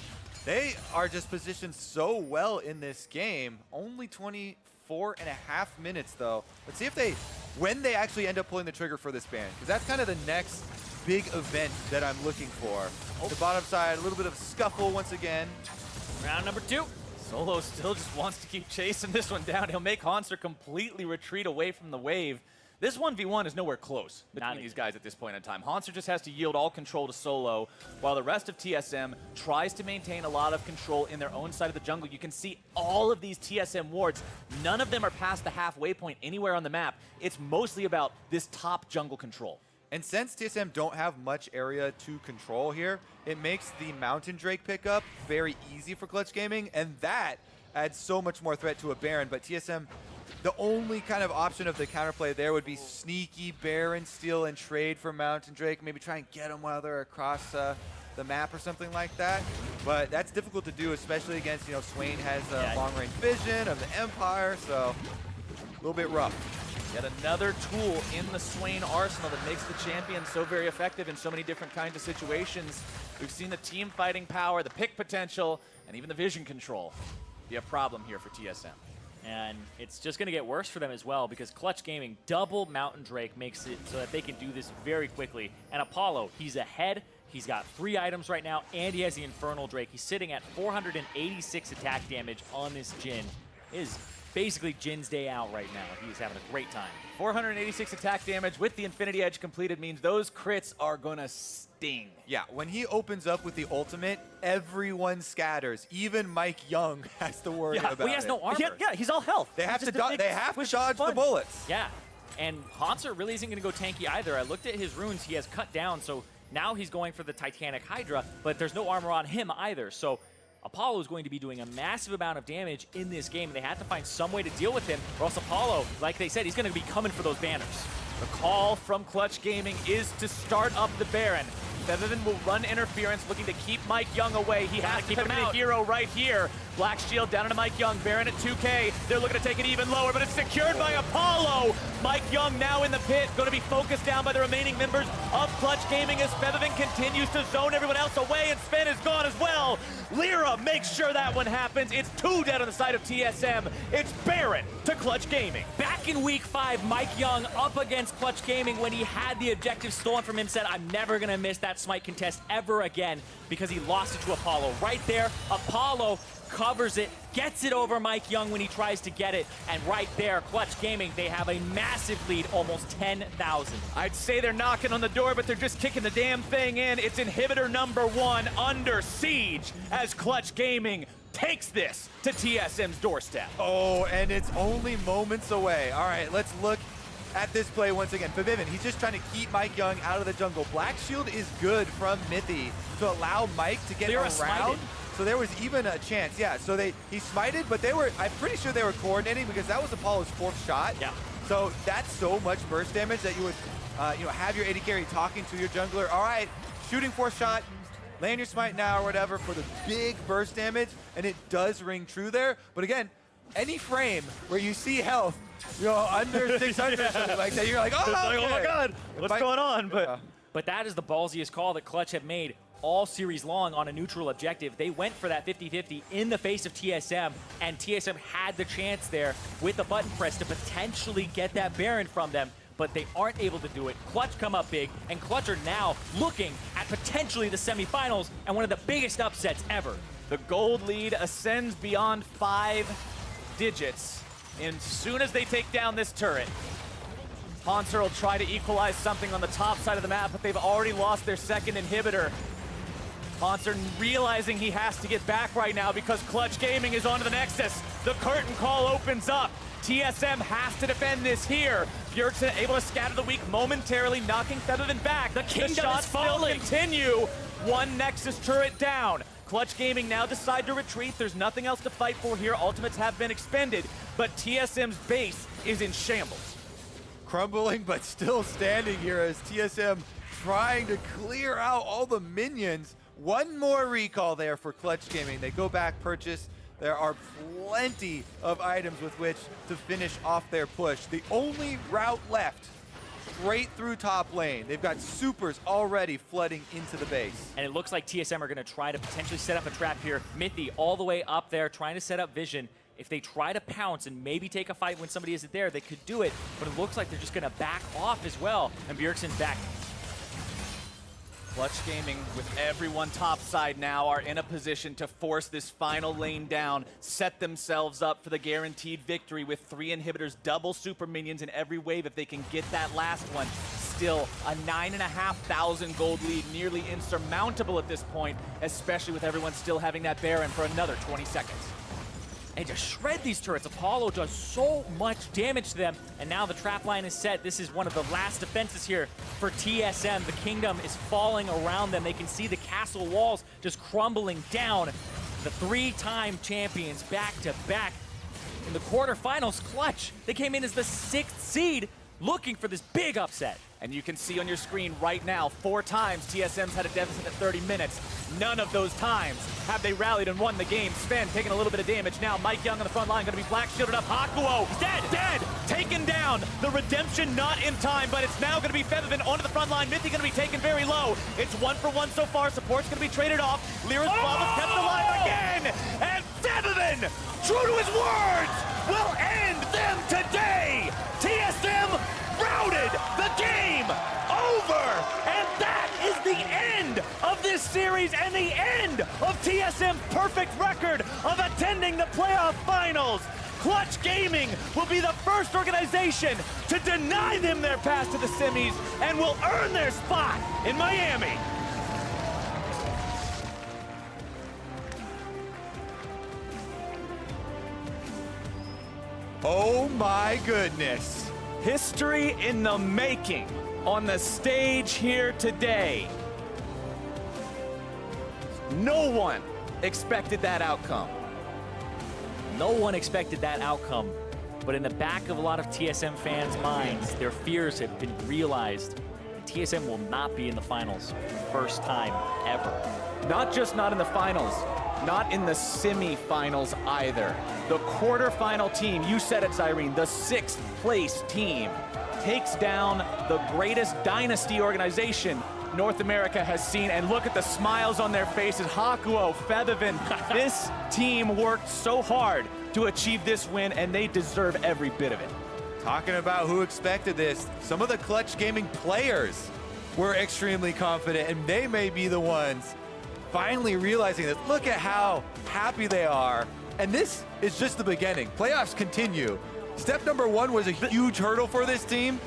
they are just positioned so well in this game. Only 24.5 minutes though. Let's see if when they actually end up pulling the trigger for this ban, because that's kind of the next big event that I'm looking for. The bottom side, a little bit of a scuffle once again. Round number 2. Solo still just wants to keep chasing this one down. He'll make Hauntzer completely retreat away from the wave. This 1v1 is nowhere close between these guys at this point in time. Hauntzer just has to yield all control to Solo, while the rest of TSM tries to maintain a lot of control in their own side of the jungle. You can see all of these TSM wards. None of them are past the halfway point anywhere on the map. It's mostly about this top jungle control. And since TSM don't have much area to control here, it makes the Mountain Drake pickup very easy for Clutch Gaming, and that adds so much more threat to a Baron. But TSM, the only kind of option of the counterplay there would be sneaky Baron steal and trade for Mountain Drake, maybe try and get them while they're across the map or something like that. But that's difficult to do, especially against, Swain has long-range vision of the Empire, so a little bit rough. Yet another tool in the Swain arsenal that makes the champion so very effective in so many different kinds of situations. We've seen the team fighting power, the pick potential, and even the vision control be a problem here for TSM. And it's just going to get worse for them as well, because Clutch Gaming double Mountain Drake makes it so that they can do this very quickly. And Apollo, he's ahead. He's got 3 items right now, and he has the Infernal Drake. He's sitting at 486 attack damage on this Jhin. It is basically Jin's day out right now. He's having a great time. 486 attack damage with the Infinity Edge completed means those crits are going to sting. Yeah, when he opens up with the ultimate, everyone scatters. Even MikeYeung has to worry about it. Well, he has no armor. Yeah, he's all health. They have to dodge the fun. bullets. Yeah, and Hauntzer really isn't going to go tanky either. I looked at his runes. He has cut down, so now he's going for the Titanic Hydra, but there's no armor on him either. So Apollo is going to be doing a massive amount of damage in this game. They have to find some way to deal with him, or else Apollo, like they said, he's going to be coming for those banners. The call from Clutch Gaming is to start up the Baron. Febiven will run interference, looking to keep MikeYeung away. He has to keep him a hero right here. Black Shield down into MikeYeung. Baron at 2K. They're looking to take it even lower, but it's secured by Apollo. MikeYeung now in the pit, going to be focused down by the remaining members of Clutch Gaming as Febiven continues to zone everyone else away, and Zven is gone as well. LirA makes sure that one happens. It's 2 dead on the side of TSM. It's Baron to Clutch Gaming. Back in week 5, MikeYeung up against Clutch Gaming when he had the objective stolen from him, said, I'm never going to miss that smite contest ever again, because he lost it to Apollo. Right there, Apollo covers it, gets it over MikeYeung when he tries to get it, and right there, Clutch Gaming, they have a massive lead, almost 10,000. I'd say they're knocking on the door, but they're just kicking the damn thing in. It's inhibitor number 1 under siege as Clutch Gaming takes this to TSM's doorstep. Oh, and it's only moments away. All right, let's look at this play once again. Febiven, he's just trying to keep MikeYeung out of the jungle. Black Shield is good from Mithy to allow Mike to get around. Smited. So there was even a chance, yeah. So he smited, but I'm pretty sure they were coordinating because that was Apollo's 4th shot. Yeah. So that's so much burst damage that you would, have your AD carry talking to your jungler. All right, shooting 4th shot, land your smite now or whatever for the big burst damage, and it does ring true there. But again, any frame where you see health, under 600 or something like that, you're like, oh, Oh my God, what's going on? But that is the ballsiest call that Clutch have made. all series long on a neutral objective. They went for that 50-50 in the face of TSM, and TSM had the chance there with a button press to potentially get that Baron from them, but they aren't able to do it. Clutch come up big, and Clutch are now looking at potentially the semifinals and one of the biggest upsets ever. The gold lead ascends beyond 5 digits. And as soon as they take down this turret, Hauntzer will try to equalize something on the top side of the map, but they've already lost their second inhibitor. Hauntzer realizing he has to get back right now because Clutch Gaming is onto the Nexus. The curtain call opens up. TSM has to defend this here. Bjergsen able to scatter the weak momentarily, knocking Febiven back. The kingdom shots is falling. still continue. One Nexus turret down. Clutch Gaming now decide to retreat. There's nothing else to fight for here. Ultimates have been expended, but TSM's base is in shambles. Crumbling, but still standing here as TSM trying to clear out all the minions. One more recall there for Clutch Gaming. They go back, purchase. There are plenty of items with which to finish off their push. The only route left, straight through top lane. They've got supers already flooding into the base. And it looks like TSM are going to try to potentially set up a trap here. Mithy all the way up there trying to set up vision. If they try to pounce and maybe take a fight when somebody isn't there, they could do it, but it looks like they're just going to back off as well. And Bjergsen's back. Clutch Gaming, with everyone topside now, are in a position to force this final lane down, set themselves up for the guaranteed victory with 3 inhibitors, double super minions in every wave if they can get that last one. Still, a 9,500 gold lead, nearly insurmountable at this point, especially with everyone still having that Baron for another 20 seconds. And just shred these turrets. Apollo does so much damage to them, and now the trap line is set. This is one of the last defenses here for TSM. The kingdom is falling around them. They can see the castle walls just crumbling down. The 3-time champions back to back in the quarterfinals. Clutch, they came in as the 6th seed, looking for this big upset. And you can see on your screen right now, 4 times TSM's had a deficit at 30 minutes. None of those times have they rallied and won the game. Zven taking a little bit of damage now. MikeYeung on the front line, going to be black shielded up. Hakuho, dead, dead, taken down. The redemption not in time, but it's now going to be Febiven onto the front line. Mithy going to be taken very low. It's 1 for 1 so far. Support's going to be traded off. LirA's bomb is kept alive again. And Febiven, true to his words, will end them today. TSM routed, the game over, and that is the end of this series and the end of TSM's perfect record of attending the playoff finals. Clutch Gaming will be the first organization to deny them their pass to the semis and will earn their spot in Miami. Oh my goodness. History in the making on the stage here today. No one expected that outcome. No one expected that outcome, but in the back of a lot of TSM fans' minds, their fears have been realized. TSM will not be in the finals for the first time ever. Not just not in the finals, not in the semi-finals either. The quarterfinal team, you said it, Cyrene, the 6th place team takes down the greatest dynasty organization North America has seen, and look at the smiles on their faces. Hakuho, Febiven, this team worked so hard to achieve this win, and they deserve every bit of it. Talking about who expected this, some of the Clutch Gaming players were extremely confident, and they may be the ones finally realizing this. Look at how happy they are, and this is just the beginning. Playoffs continue. Step number 1 was a huge hurdle for this team.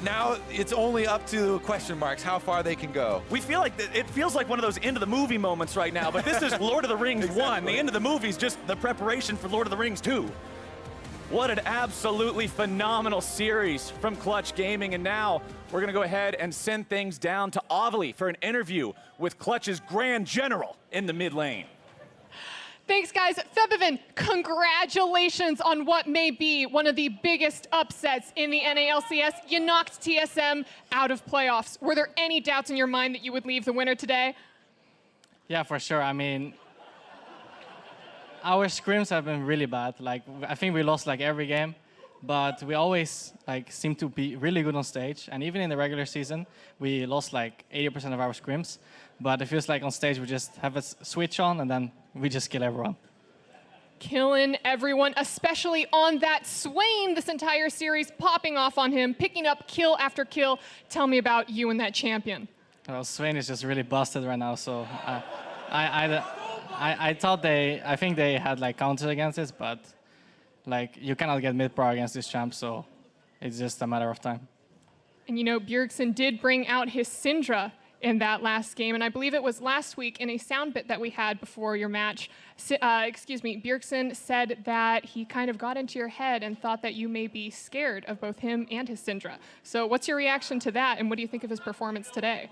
Now it's only up to question marks how far they can go. We feel like it feels like one of those end of the movie moments right now, but this is Lord of the Rings 1. The end of the movie is just the preparation for Lord of the Rings 2. What an absolutely phenomenal series from Clutch Gaming, and now we're gonna go ahead and send things down to Ovally for an interview with Clutch's Grand General in the mid lane. Thanks, guys. Febiven, congratulations on what may be one of the biggest upsets in the NALCS. You knocked TSM out of playoffs. Were there any doubts in your mind that you would leave the winner today? Yeah, for sure. I mean, our scrims have been really bad. Like, I think we lost like every game. but we always like seem to be really good on stage. And even in the regular season, we lost like 80% of our scrims. But it feels like on stage we just have a switch on and then we just kill everyone. Killing everyone, especially on that Swain this entire series, popping off on him, picking up kill after kill. Tell me about you and that champion. Well, Swain is just really busted right now, so I think they had like counters against this, but like you cannot get mid pro against this champ, so it's just a matter of time. And you know, Bjergsen did bring out his Syndra in that last game, and I believe it was last week in a sound bit that we had before your match. Bjergsen said that he kind of got into your head and thought that you may be scared of both him and his Syndra. So what's your reaction to that, and what do you think of his performance today?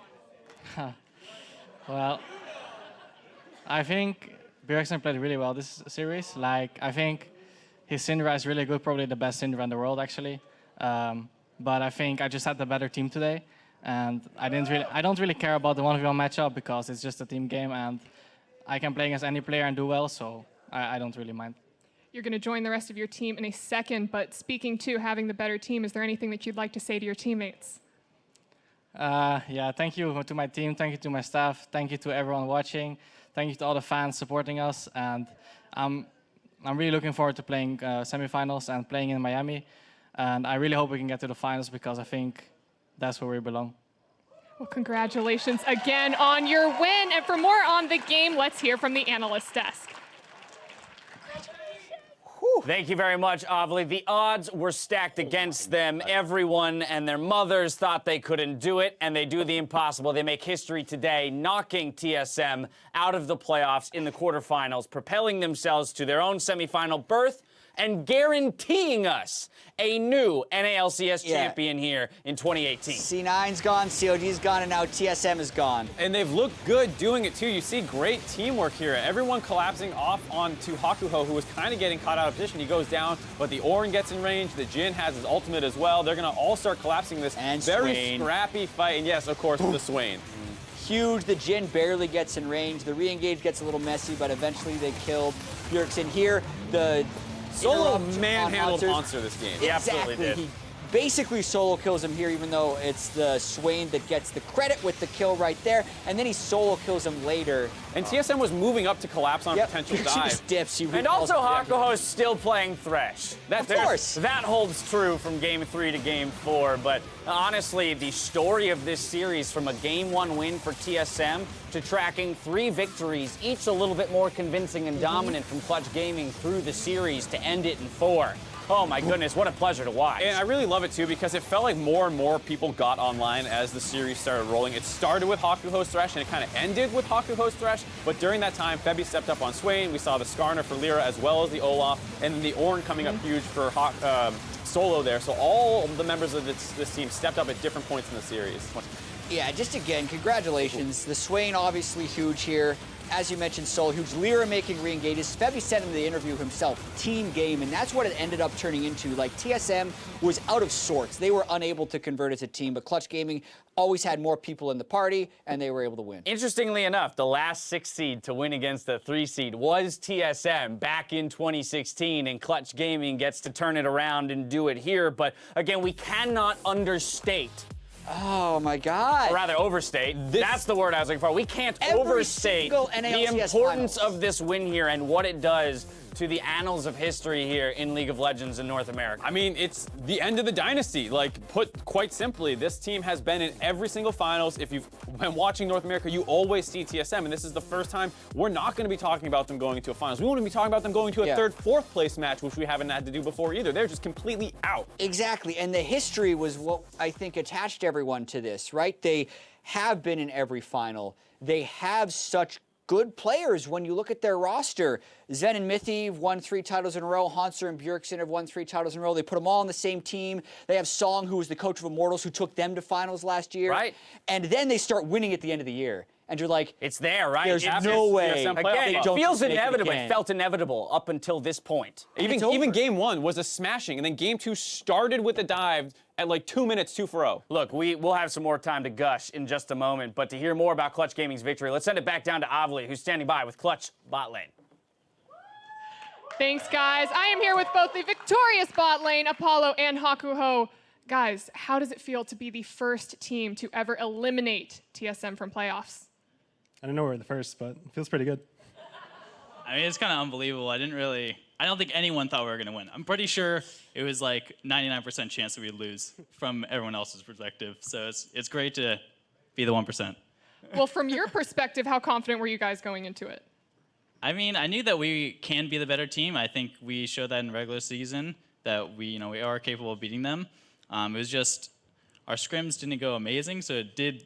Well, I think Bjergsen played really well this series. Like, I think his Syndra is really good, probably the best Syndra in the world, actually. But I think I just had the better team today. And I don't really care about the 1v1 matchup because it's just a team game and I can play against any player and do well, so I don't really mind. You're going to join the rest of your team in a second, but speaking to having the better team, is there anything that you'd like to say to your teammates? Yeah, thank you to my team, thank you to my staff, thank you to everyone watching, thank you to all the fans supporting us, and I'm really looking forward to playing semifinals and playing in Miami, and I really hope we can get to the finals because I think that's where we belong. Well, congratulations again on your win. And for more on the game, let's hear from the analyst desk. Thank you very much, Avli. The odds were stacked against them. Everyone and their mothers thought they couldn't do it, and they do the impossible. They make history today, knocking TSM out of the playoffs in the quarterfinals, propelling themselves to their own semifinal berth, and guaranteeing us a new NALCS champion here in 2018. C9's gone, COG's gone, and now TSM is gone. And they've looked good doing it too. You see great teamwork here. Everyone collapsing off onto Hakuho, who was kind of getting caught out of position. He goes down, but the Ornn gets in range. The Jhin has his ultimate as well. They're going to all start collapsing this and very Swain. scrappy fight. And yes, of course, the Swain. Huge. The Jhin barely gets in range. The re-engage gets a little messy, but eventually they killed Bjergsen here. The Solo manhandled Hauntzer this game. He absolutely did. He basically solo kills him here, even though it's the Swain that gets the credit with the kill right there, and then he solo kills him later. And TSM was moving up to collapse on a potential She dive. just dips. And also Hakuho's still playing Thresh. Of course. That holds true from Game 3 to Game 4, but honestly, the story of this series from a Game 1 win for TSM to tracking 3 victories, each a little bit more convincing and dominant from Clutch Gaming through the series to end it in 4. Oh my goodness, what a pleasure to watch. And I really love it too because it felt like more and more people got online as the series started rolling. It started with Hakuho's Thresh and it kind of ended with Hakuho's Thresh, but during that time, Febi stepped up on Swain. We saw the Skarner for LirA as well as the Olaf, and then the Ornn coming up huge for Solo there. So all of the members of this team stepped up at different points in the series. Yeah, just again, congratulations. The Swain obviously huge here. As you mentioned, Solo huge. LirA making re-engages. Febi said in the interview himself, team game, and that's what it ended up turning into. Like, TSM was out of sorts. They were unable to convert as a team, but Clutch Gaming always had more people in the party, and they were able to win. Interestingly enough, the last 6 seed to win against the 3 seed was TSM back in 2016, and Clutch Gaming gets to turn it around and do it here. But again, we cannot understate. Oh my God. Or rather, overstate. That's the word I was looking for. We can't overstate the importance of this win here and what it does to the annals of history here in League of Legends in North America. I mean, it's the end of the dynasty. Like, put quite simply, this team has been in every single finals. If you've been watching North America, you always see TSM, and this is the first time we're not going to be talking about them going into a finals. We won't be talking about them going to a third, fourth place match, which we haven't had to do before either. They're just completely out. Exactly, and the history was what I think attached everyone to this, right? They have been in every final. They have such good players when you look at their roster. Zven and Mithy have won 3 titles in a row. Hauntzer and Bjergsen have won 3 titles in a row. They put them all on the same team. They have Song, who was the coach of Immortals, who took them to finals last year. Right. And then they start winning at the end of the year. And you're like, it's there, right? There's no way. Again, it feels inevitable. It felt inevitable up until this point. Even Game 1 was a smashing, and then Game 2 started with a dive at like 2 minutes, 2-0. Look, we'll have some more time to gush in just a moment, but to hear more about Clutch Gaming's victory, let's send it back down to Avli, who's standing by with Clutch bot lane. Thanks, guys. I am here with both the victorious bot lane, Apollo and Hakuho. Guys, how does it feel to be the first team to ever eliminate TSM from playoffs? I don't know we're the first, but it feels pretty good. I mean, it's kind of unbelievable. I don't think anyone thought we were going to win. I'm pretty sure it was like 99% chance that we'd lose from everyone else's perspective. So it's great to be the 1%. Well, from your perspective, how confident were you guys going into it? I mean, I knew that we can be the better team. I think we showed that in the regular season that we are capable of beating them. It was just our scrims didn't go amazing, so it didn't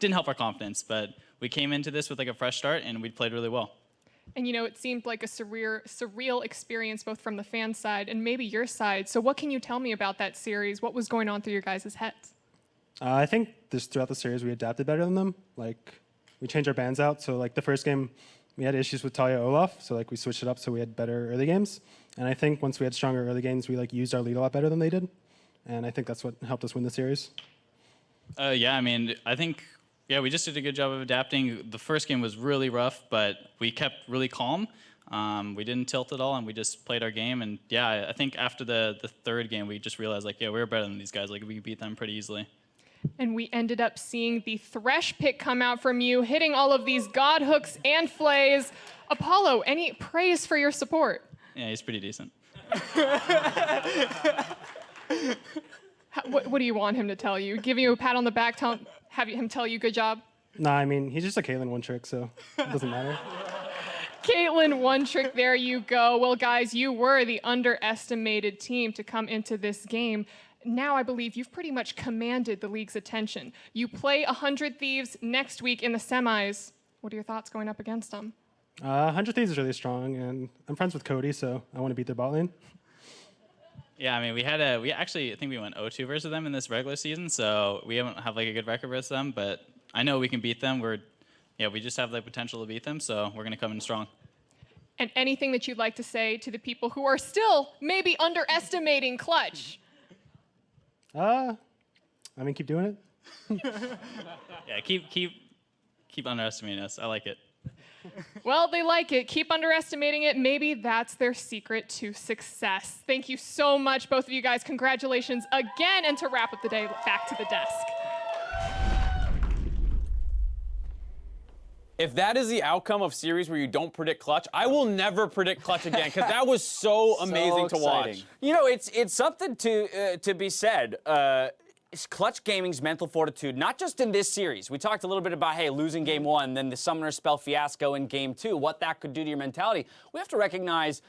help our confidence. But we came into this with like a fresh start, and we played really well. And it seemed like a surreal experience both from the fan side and maybe your side. So what can you tell me about that series? What was going on through your guys' heads? I think throughout the series we adapted better than them. Like, we changed our bans out. So like the first game, we had issues with Talia Olaf. So like we switched it up so we had better early games. And I think once we had stronger early games, we like used our lead a lot better than they did. And I think that's what helped us win the series. Yeah, I mean, I think we just did a good job of adapting. The first game was really rough, but we kept really calm. We didn't tilt at all, and we just played our game. And yeah, I think after the third game, we just realized like, we're better than these guys. Like we beat them pretty easily. And we ended up seeing the Thresh pick come out from you, hitting all of these god hooks and flays. Apollo, any praise for your support? Yeah, he's pretty decent. What do you want him to tell you? Give you a pat on the back, have him tell you good job? Nah, I mean, he's just a Caitlyn one trick, so it doesn't matter. Caitlyn one trick, there you go. Well, guys, you were the underestimated team to come into this game. Now I believe you've pretty much commanded the league's attention. You play 100 Thieves next week in the semis. What are your thoughts going up against them? 100 Thieves is really strong, and I'm friends with Cody, so I want to beat their bot lane. Yeah, I mean, we actually, I think we went 0-2 versus them in this regular season, so we haven't have like a good record versus them, but I know we can beat them. We just have the potential to beat them, so we're going to come in strong. And anything that you'd like to say to the people who are still maybe underestimating Clutch? I mean, keep doing it. Yeah, keep underestimating us. I like it. Well, they like it. Keep underestimating it. Maybe that's their secret to success. Thank you so much, both of you guys. Congratulations again. And to wrap up the day, back to the desk. If that is the outcome of series where you don't predict Clutch, I will never predict Clutch again because that was so amazing to watch. It's something to be said. Clutch Gaming's mental fortitude, not just in this series. We talked a little bit about, losing game 1, then the Summoner Spell fiasco in game 2, what that could do to your mentality. We have to recognize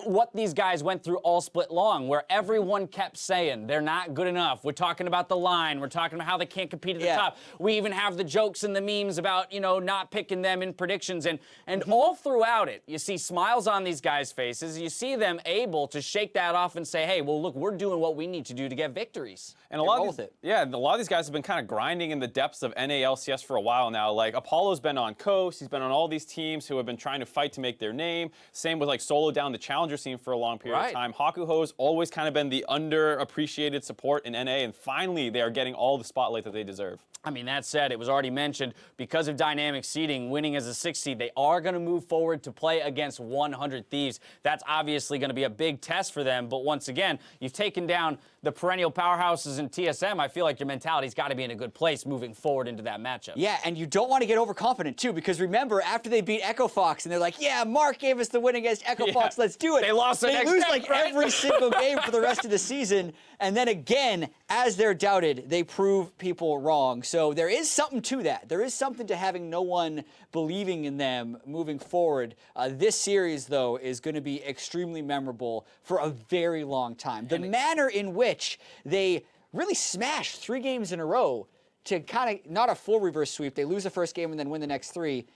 what these guys went through all split long, where everyone kept saying they're not good enough. We're talking about the line. We're talking about how they can't compete at the top. We even have the jokes and the memes about, not picking them in predictions. And all throughout it, you see smiles on these guys' faces. You see them able to shake that off and say, hey, well, look, we're doing what we need to do to get victories. And a lot of these guys have been kind of grinding in the depths of NA LCS for a while now. Like, Apollo's been on Coast. He's been on all these teams who have been trying to fight to make their name. Same with, Solo down the challenger scene for a long period of time. Hakuho's always kind of been the underappreciated support in NA, and finally they are getting all the spotlight that they deserve. I mean, that said, it was already mentioned, because of dynamic seeding, winning as a 6th seed, they are going to move forward to play against 100 Thieves. That's obviously going to be a big test for them, but once again, you've taken down the perennial powerhouses in TSM. I feel like your mentality's got to be in a good place moving forward into that matchup. Yeah, and you don't want to get overconfident, too, because remember, after they beat Echo Fox, and they're like, yeah, Mark gave us the win against Echo Fox, let's do it. They lost the next lose step, every single game for the rest of the season, and then again, as they're doubted, they prove people wrong. So there is something to that. There is something to having no one believing in them moving forward. This series, though, is going to be extremely memorable for a very long time. The manner in which they really smashed 3 games in a row to kind of, not a full reverse sweep, they lose the first game and then win the next 3.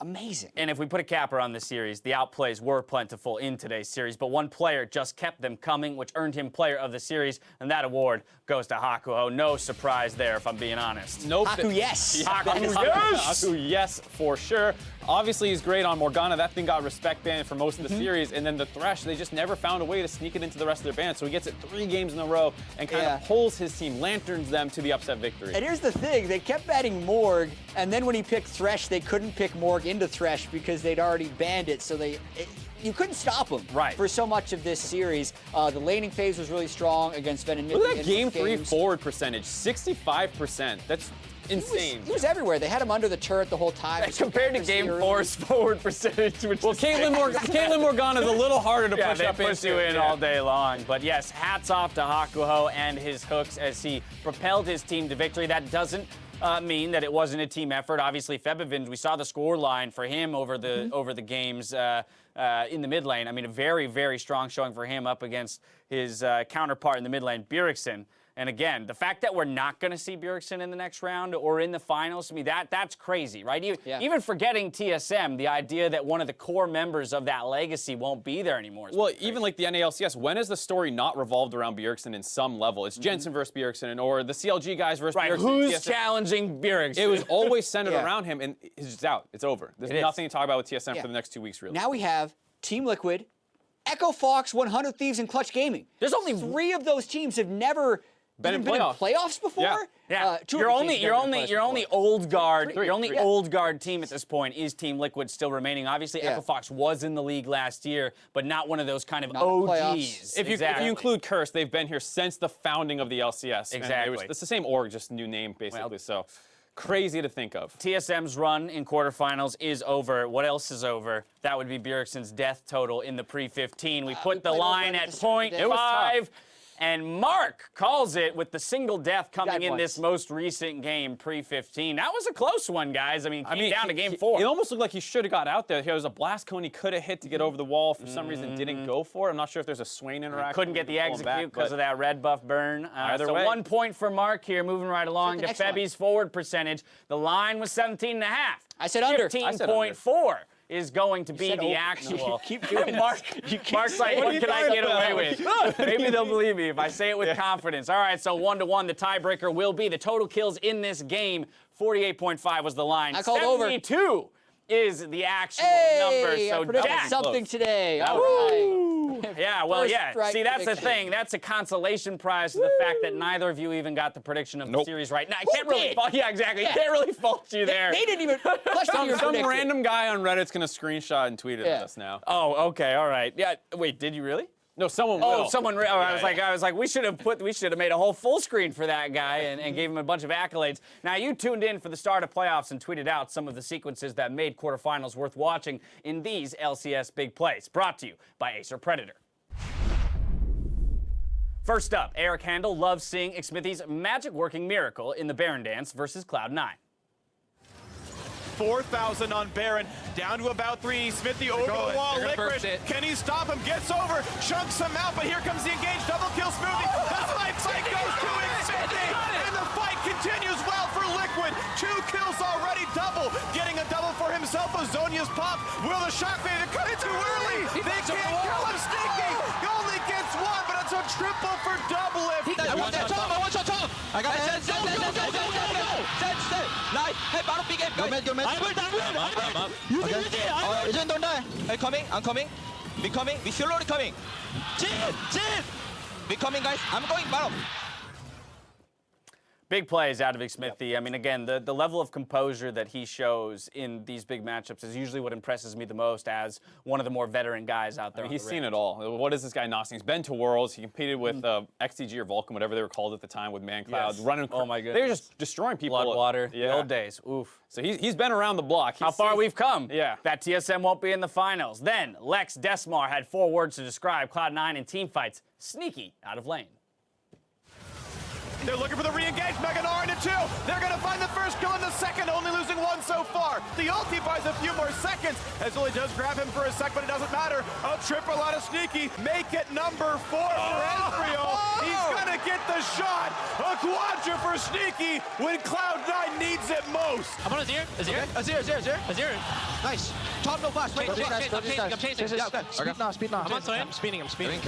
Amazing. And if we put a capper on this series, the outplays were plentiful in today's series, but one player just kept them coming, which earned him Player of the Series, and that award goes to Hakuho. No surprise there, if I'm being honest. Nope. Haku, yes. Haku, yes. Haku, yes, for sure. Obviously, he's great on Morgana. That thing got respect banned for most of the series. And then the Thresh, they just never found a way to sneak it into the rest of their band. So he gets it 3 games in a row and kind of pulls his team, lanterns them to the upset victory. And here's the thing. They kept batting Morg, and then when he picked Thresh, they couldn't pick Morg into Thresh because they'd already banned it, so you couldn't stop them for so much of this series. The laning phase was really strong against Zven and Mithy. Look at that game 3 forward percentage, 65%. That's insane. He was everywhere. They had him under the turret the whole time. Compared to game 4's forward percentage, which well, Caitlyn Morgana is a little harder to push up push you in all day long. But yes, hats off to Hakuho and his hooks as he propelled his team to victory. That doesn't mean that it wasn't a team effort. Obviously, Febiven, we saw the score line for him over the games in the mid lane. I mean, a very, very strong showing for him up against his counterpart in the mid lane, Bjergsen. And again, the fact that we're not going to see Bjergsen in the next round or in the finals, to me, that's crazy, right? Even forgetting TSM, the idea that one of the core members of that legacy won't be there anymore. Well, even like the NALCS, when has the story not revolved around Bjergsen in some level? It's Jensen versus Bjergsen, or the CLG guys versus Bjergsen. Who's challenging Bjergsen? It was always centered around him, and he's just out. It's over. There's nothing to talk about with TSM for the next 2 weeks, really. Now we have Team Liquid, Echo Fox, 100 Thieves, and Clutch Gaming. There's only 3 of those teams have never been in playoffs before. Your only old guard, old guard team at this point is Team Liquid still remaining. Obviously, Echo Fox was in the league last year, but not one of those kind of OGs. If you include Curse, they've been here since the founding of the LCS. Exactly. It's the same org, just new name basically. So crazy to think of. TSM's run in quarterfinals is over. What else is over? That would be Bjergsen's death total in the pre-15. We put the line at 0.5. And Mark calls it with the single death coming in this most recent game, pre-15. That was a close one, guys. I mean, down to game 4. It almost looked like he should have got out there. There was a blast cone he could have hit to get over the wall. For some reason, didn't go for it. I'm not sure if there's a Swain interaction. Couldn't get the execute because of that red buff burn. Either way. 1 point for Mark here, moving right along to Febi's forward percentage. The line was 17.5. I said under. 15.4. Is going to be the actual. Keep doing Mark's like, what can I get away with? Maybe they'll believe me if I say it with confidence. All right, so 1-1, the tiebreaker will be the total kills in this game. 48.5 was the line. I called 72 over. Is the actual number. So I predicted something today. All right. Yeah, well, See, that's the thing. That's a consolation prize to the fact that neither of you even got the prediction of the series right. Now, I can't really fault. Yeah, exactly. Can't really fault you there. They didn't even. Some random guy on Reddit's gonna screenshot and tweet it at us now. Oh, okay, all right. Yeah. Wait, did you really? No, someone will. Oh, someone. I was like, we should have made a whole full screen for that guy and gave him a bunch of accolades. Now, you tuned in for the start of playoffs and tweeted out some of the sequences that made quarterfinals worth watching in these LCS big plays. Brought to you by Acer Predator. First up, Eric Handel loves seeing Xmithy's magic working miracle in the Baron Dance versus Cloud9. 4,000 on Baron, down to about 3. Smithy over the wall, LirA. Can he stop him? Gets over, chunks him out, but here comes the engage, double kill Smoothie. The fight goes to Smithy, and the fight continues well for Liquid. 2 kills already, double, getting a double for himself. Azonia's pop. Will the shot fade? It cut it too early. They can't kill him. Sneaky only gets 1, but it's a triple for double. I want that top. I got it. I'm coming. We slowly coming. Jhin! We coming, guys. I'm going bottom. Big plays out of Xmithy. I mean, again, the level of composure that he shows in these big matchups is usually what impresses me the most as one of the more veteran guys out there. I mean, he's seen it all. What is this guy not seeing? He's been to Worlds. He competed with XTG or Vulcan, whatever they were called at the time, with ManCloud. Running. Oh my goodness. They were just destroying people. Bloodwater. The old days. Oof. So he's been around the block. How far we've come. Yeah. That TSM won't be in the finals. Then Lex Desmar had 4 words to describe Cloud9 in team fights. Sneaky out of lane. They're looking for the re-engage. Meganar into 2. They're going to find the first kill in the second, only losing 1 so far. The ulti buys a few more seconds. Azuli does grab him for a sec, but it doesn't matter. A triple out of Sneaky. Make it number 4 for Ezreal. He's going to get the shot. A quadra for Sneaky when Cloud9 needs it most. I'm on Azir. Azir. Nice. Top no flash. Wait, I'm chasing. Speed now. I'm on Swain. I'm speeding.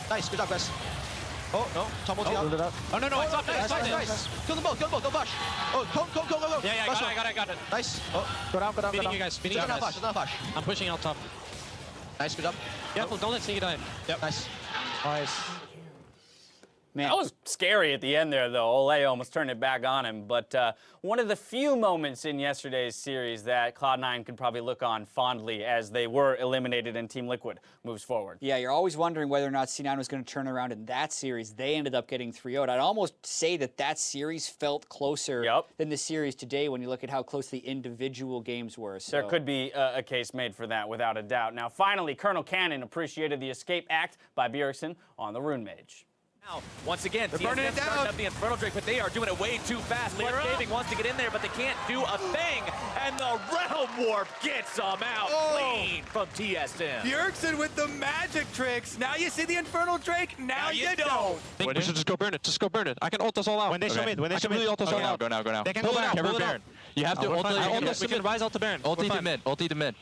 Nice. Good job, guys. Oh, no. Tom ulti out. Oh, no. It's up. Nice. Kill them both. Go. Oh, go. Yeah, I got it. Nice. Oh, go down. Speeding you guys. It's not flash. I'm pushing out top. Nice, good job. Careful, don't let Sneaky die. Yep. Nice. Man. That was scary at the end there, though. Ole almost turned it back on him. But one of the few moments in yesterday's series that Cloud9 could probably look on fondly as they were eliminated and Team Liquid moves forward. Yeah, you're always wondering whether or not C9 was going to turn around in that series. They ended up getting 3-0'd. I'd almost say that series felt closer than the series today when you look at how close the individual games were. So. There could be a case made for that, without a doubt. Now, finally, Colonel Cannon appreciated the escape act by Bjergsen on the Rune Mage. Now, once again, They're burning it TSM down. starting up the Infernal Drake, but they are doing it way too fast. LirA Gaming wants to get in there, but they can't do a thing. And the Realm Warp gets them out clean from TSM. Bjergsen with the magic tricks. Now you see the Infernal Drake. Now you don't. I think we should just go burn it. Just go burn it. I can ult us all out. When they show mid, I can really ult us all out. Go now. They can go now. Pull it out. You have to ult us to mid. Rise ult to Baron. ulti to mid. Ulti to mid.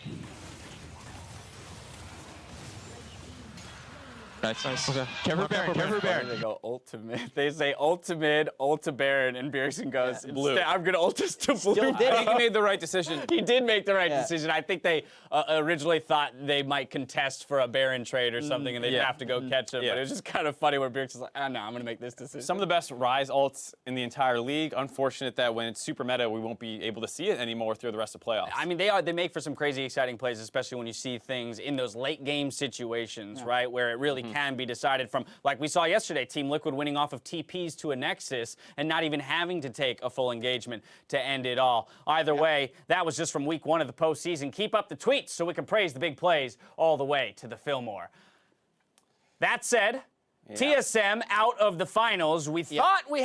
Nice. Okay. Careful Baron. They go ultimate. They say ultimate, ult to Baron, and Bjergsen goes, blue. I'm going to ult us to blue. I think he made the right decision. He did make the right decision. I think they originally thought they might contest for a Baron trade or something, and they'd have to go catch him. But it was just kind of funny where Bjergsen's like, no, I'm going to make this decision. Some of the best Ryze ults in the entire league. Unfortunate that when it's super meta, we won't be able to see it anymore through the rest of playoffs. I mean, they make for some crazy, exciting plays, especially when you see things in those late game situations, right, where it really can be decided from, like we saw yesterday, Team Liquid winning off of TPs to a Nexus and not even having to take a full engagement to end it all. Either way, that was just from week 1 of the postseason. Keep up the tweets so we can praise the big plays all the way to the Fillmore. That said, TSM out of the finals. We thought the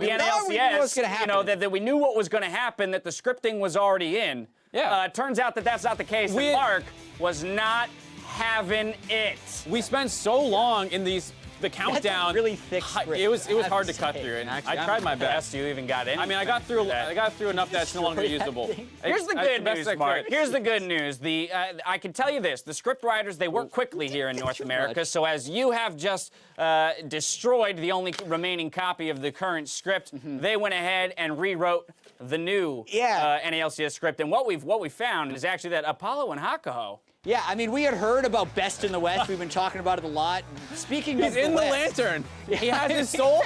NALCS, you know, that we knew what was going to happen, that the scripting was already in. Turns out that that's not the case. And Mark was not having it. We spent so long in the countdown. That's a really thick script. It was hard to cut through, and I tried my best. You even got in. I mean, I got through enough that's no longer usable. Here's the good news, Mark. Here's the good news. I can tell you this: the script writers, they work quickly here in North America. So as you have just destroyed the only remaining copy of the current script, they went ahead and rewrote the new NALCS script. And what we found is actually that Apollo and Hakuho. Yeah, I mean, we had heard about Best in the West. We've been talking about it a lot. Speaking of He's in the lantern. He has his soul.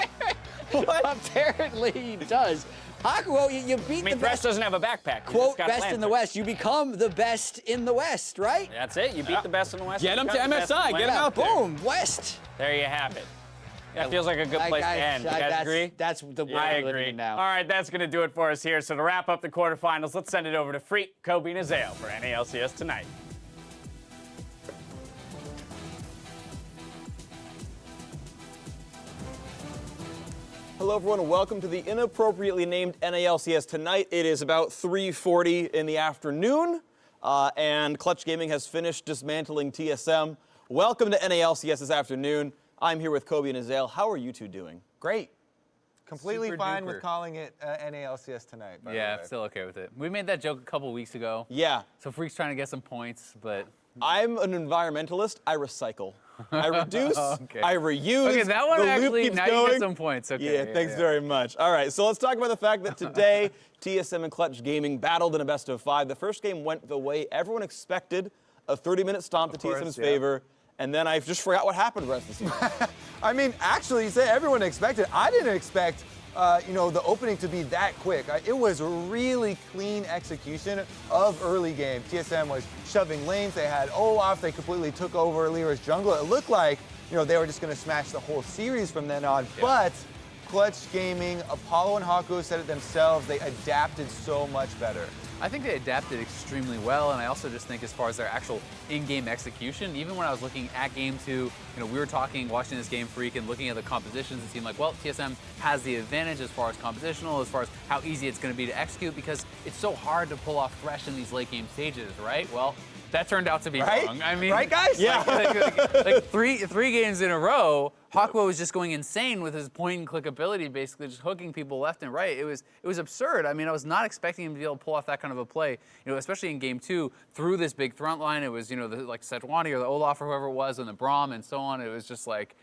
What? Apparently he does. Hakuho, you beat the Thresh best. doesn't have a backpack. Quote, best in the West. You become the best in the West, right? That's it. You beat the best in the West. Get him to MSI. Get him out there. Boom, West. There you have it. That feels like a good place to end. You guys agree? That's the way I we're living agree. in now. All right, that's going to do it for us here. So to wrap up the quarterfinals, let's send it over to Freak, Kobe, and Azale for NALCS tonight. Hello everyone and welcome to the inappropriately named NALCS tonight. It is about 3:40 in the afternoon and Clutch Gaming has finished dismantling TSM. Welcome to NALCS this afternoon. I'm here with Kobe and Azale. How are you two doing? Great. Completely fine with calling it NALCS tonight. Yeah, I'm still okay with it. We made that joke a couple weeks ago. Yeah. So Freak's trying to get some points, but... I'm an environmentalist. I recycle. I reduce, I reuse. Okay, that one the actually, loop keeps now going. you get some points. Okay. Yeah, thanks very much. All right, so let's talk about the fact that today, TSM and Clutch Gaming battled in a best of 5. The first game went the way everyone expected, a 30-minute stomp to TSM's favor, and then I just forgot what happened the rest of the season. I mean, actually, you say everyone expected. I didn't expect, the opening to be that quick. It was really clean execution of early game. TSM was shoving lanes. They had Olaf. They completely took over LirA's jungle. It looked like, they were just going to smash the whole series from then on. Yeah. But Clutch Gaming, Apollo and Hakuho said it themselves. They adapted so much better. I think they adapted extremely well, and I also just think as far as their actual in-game execution, even when I was looking at Game 2, we were watching this game, Freak, and looking at the compositions, it seemed like, well, TSM has the advantage as far as compositional, as far as how easy it's going to be to execute, because it's so hard to pull off Thresh in these late-game stages, right? Well, that turned out to be wrong. I mean, right, guys? Yeah. like three games in a row, Hakuho was just going insane with his point-and-click ability, basically just hooking people left and right. It was absurd. I mean, I was not expecting him to be able to pull off that kind of a play, especially in Game 2, through this big front line. It was, like Sejuani or the Olaf or whoever it was, and the Braum and so on. It was just like,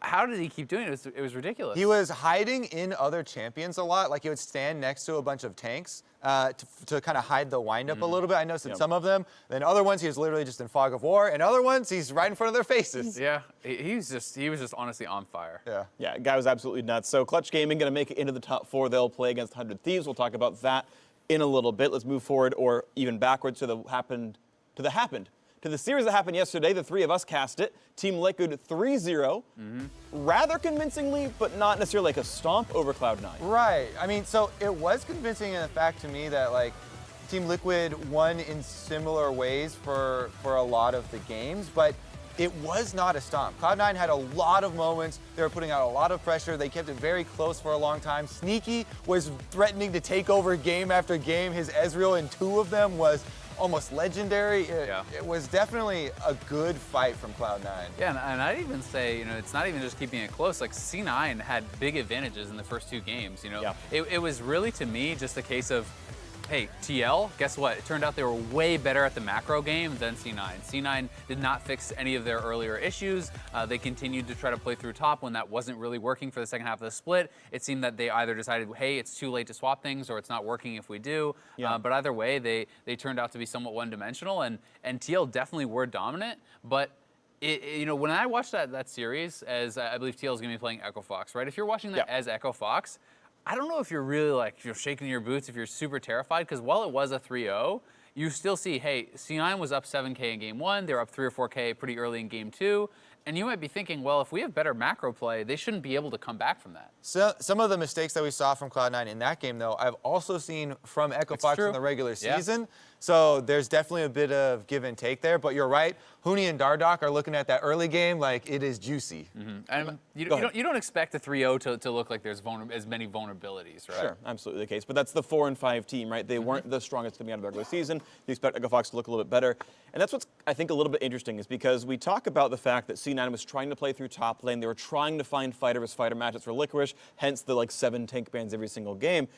how did he keep doing it? It was ridiculous. He was hiding in other champions a lot. Like, he would stand next to a bunch of tanks to kind of hide the windup a little bit. I noticed in some of them. Then other ones, he was literally just in fog of war. And other ones, he's right in front of their faces. Yeah, he was just on a honestly on fire. Yeah, guy was absolutely nuts. So Clutch Gaming going to make it into the top 4. They'll play against 100 Thieves. We'll talk about that in a little bit. Let's move forward, or even backwards to the series that happened yesterday. The three of us cast it. Team Liquid 3-0, rather convincingly, but not necessarily like a stomp over Cloud9. Right. I mean, so it was convincing in the fact to me that like Team Liquid won in similar ways for a lot of the games, but it was not a stomp. Cloud9 had a lot of moments. They were putting out a lot of pressure. They kept it very close for a long time. Sneaky was threatening to take over game after game. His Ezreal in 2 of them was almost legendary. It was definitely a good fight from Cloud9. Yeah, and I'd even say, it's not even just keeping it close. Like, C9 had big advantages in the first 2 games, It was really, to me, just a case of, hey, TL, guess what? It turned out they were way better at the macro game than C9. C9 did not fix any of their earlier issues. They continued to try to play through top when that wasn't really working for the second half of the split. It seemed that they either decided, hey, it's too late to swap things, or it's not working if we do. But either way, they turned out to be somewhat one-dimensional, and TL definitely were dominant. But when I watched that series, as I believe TL is going to be playing Echo Fox, right? If you're watching that as Echo Fox, I don't know if you're really if you're shaking your boots, if you're super terrified, because while it was a 3-0, you still see, hey, C9 was up 7K in game 1, they were up 3 or 4K pretty early in game 2, and you might be thinking, well, if we have better macro play, they shouldn't be able to come back from that. So some of the mistakes that we saw from Cloud9 in that game, though, I've also seen from Echo Fox in the regular season. So there's definitely a bit of give and take there. But you're right, Huni and Dardoch are looking at that early game like it is juicy. And you don't expect a 3-0 to look like there's as many vulnerabilities, right? Sure, absolutely the case. But that's the 4 and 5 team, right? They weren't the strongest coming out of the regular season. You expect Echo Fox to look a little bit better. And that's what's, I think, a little bit interesting is because we talk about the fact that C9 was trying to play through top lane. They were trying to find fighter versus fighter matchups for LirA, hence the 7 tank bans every single game.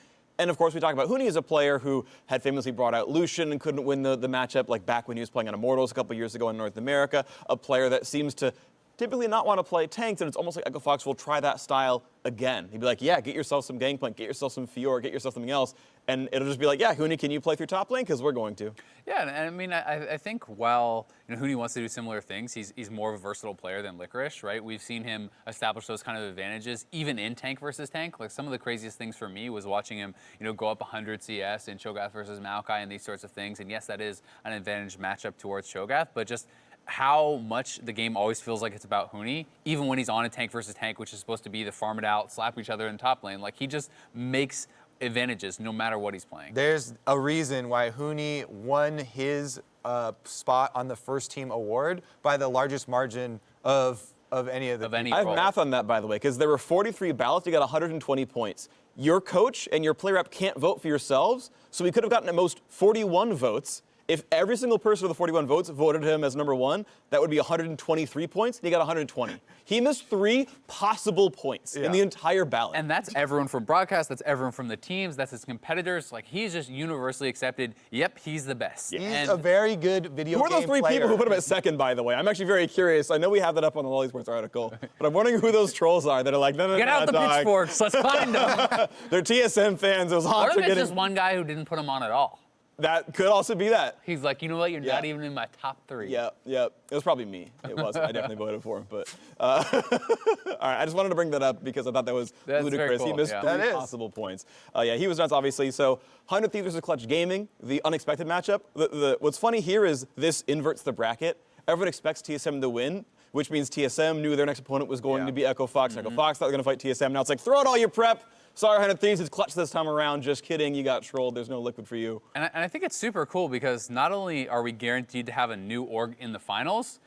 And of course, we talk about Huni as a player who had famously brought out Lucian and couldn't win the matchup, like back when he was playing on Immortals a couple years ago in North America. A player that seems to typically not want to play tanks, and it's almost like Echo Fox will try that style again. He'd be like, yeah, get yourself some Gangplank, get yourself some Fiora, get yourself something else. And it'll just be like, yeah, Huni, can you play through top lane? Because we're going to. Yeah, and I mean, I think while Huni wants to do similar things, he's more of a versatile player than LirA, right? We've seen him establish those kind of advantages, even in tank versus tank. Like, some of the craziest things for me was watching him, go up 100 CS in Cho'Gath versus Maokai and these sorts of things. And yes, that is an advantage matchup towards Cho'Gath, but just how much the game always feels like it's about Huni, even when he's on a tank versus tank, which is supposed to be the farm it out, slap each other in top lane. Like, he just makes advantages no matter what he's playing. There's a reason why Huni won his spot on the first team award by the largest margin of any of the any I have math on that, by the way, because there were 43 ballots. You got 120 points. Your coach and your player rep can't vote for yourselves, so we could have gotten at most 41 votes. If every single person with the 41 votes voted him as number 1, that would be 123 points, and he got 120. He missed 3 possible points in the entire ballot. And that's everyone from broadcast, that's everyone from the teams, that's his competitors. Like, he's just universally accepted, yep, he's the best. He's a very good video game player. Who are those 3 people who put him at second, by the way? I'm actually very curious. I know we have that up on the Lolly Sports article, but I'm wondering who those trolls are that are like, no, Get out the dog. pitchforks, let's find them. They're TSM fans. Those What Hauntzer if it's just one guy who didn't put him on at all? That could also be that. He's like, you know what, you're not even in my top 3. Yep. It was probably me. It wasn't. I definitely voted for him. But all right, I just wanted to bring that up because I thought that was ludicrous. Cool. He missed 3 possible points. Yeah, he was nuts, obviously. So 100 Thieves versus Clutch Gaming, the unexpected matchup. What's funny here is this inverts the bracket. Everyone expects TSM to win, which means TSM knew their next opponent was going to be Echo Fox. Echo Fox thought they were going to fight TSM. Now it's like, throw out all your prep. Sorry, 100 Thieves, it's Clutch this time around. Just kidding, you got trolled. There's no Liquid for you. And I think it's super cool because not only are we guaranteed to have a new org in the finals,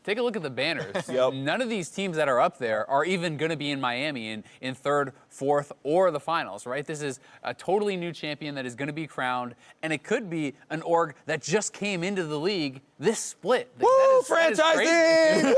take a look at the banners. None of these teams that are up there are even going to be in Miami in third, fourth, or the finals, right? This is a totally new champion that is going to be crowned, and it could be an org that just came into the league this split. Woo, franchising!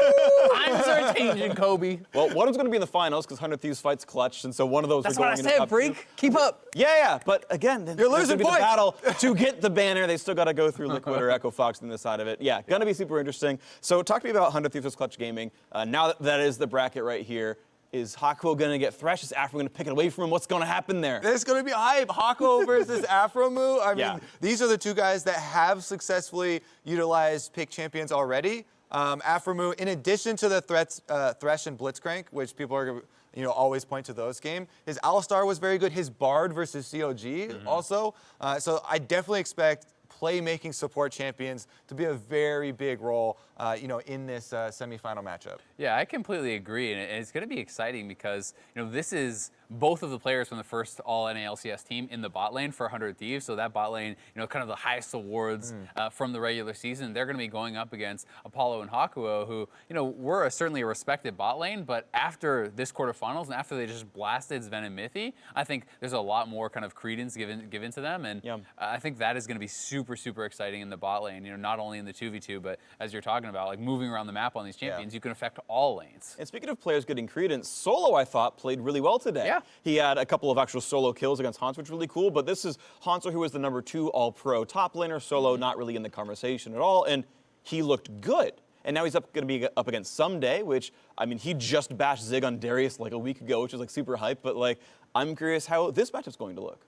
I'm so changing, Kobe. Well, one is going to be in the finals because 100 Thieves fights Clutch, and so one of those That's are going what I said, freak. Keep up. Yeah, but again, then you're losing points. The battle to get the banner. They still got to go through Liquid or Echo Fox on this side of it. Yeah, going to be super interesting. So talk to me about 100 Thieves versus Clutch Gaming. Now that is the bracket right here. Is Hakuho going to get Thresh? Is Afro going to pick it away from him? What's going to happen there? There's going to be hype. Hakuho versus Afromu. I mean, these are the 2 guys that have successfully utilized pick champions already. Aphromoo, in addition to the Thresh and Blitzcrank, which people are always point to those games, his Alistar was very good. His Bard versus COG also. So I definitely expect playmaking support champions to be a very big role, in this semifinal matchup. Yeah, I completely agree, and it's going to be exciting because this is both of the players from the first all NALCS team in the bot lane for 100 Thieves. So that bot lane, kind of the highest awards from the regular season. They're going to be going up against Apollo and Hakuho, who were certainly a respected bot lane, but after this quarterfinals and after they just blasted Zven and Mithy, I think there's a lot more kind of credence given to them, and I think that is going to be super exciting in the bot lane. Not only in the 2v2, but as you're talking about, like moving around the map on these champions, you can affect all lanes. And speaking of players getting credence, Solo, I thought, played really well today. Yeah. He had a couple of actual solo kills against Hauntzer, which was really cool, but this is Hauntzer, who was the #2 all-pro top laner. Solo not really in the conversation at all, and he looked good. And now he's going to be up against Someday, which, I mean, he just bashed Zig on Darius like a week ago, which is like super hype, but like, I'm curious how this matchup's going to look.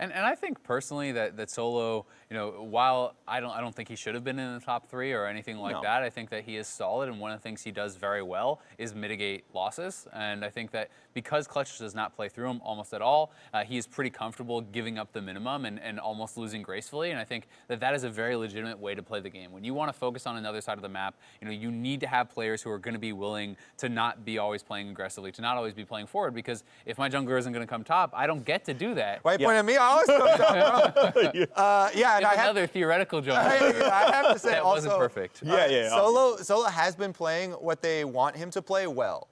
And I think personally that Solo, while I don't think he should have been in the top 3 or anything like that, I think that he is solid, and one of the things he does very well is mitigate losses. And I think that because Clutch does not play through him almost at all, he is pretty comfortable giving up the minimum and almost losing gracefully. And I think that is a very legitimate way to play the game. When you want to focus on another side of the map, you need to have players who are going to be willing to not be always playing aggressively, to not always be playing forward, because if my jungler isn't going to come top, I don't get to do that. Why are you pointing at me? I always come top, bro. And another theoretical jungler. I have to say that also, wasn't perfect. Solo has been playing what they want him to play well.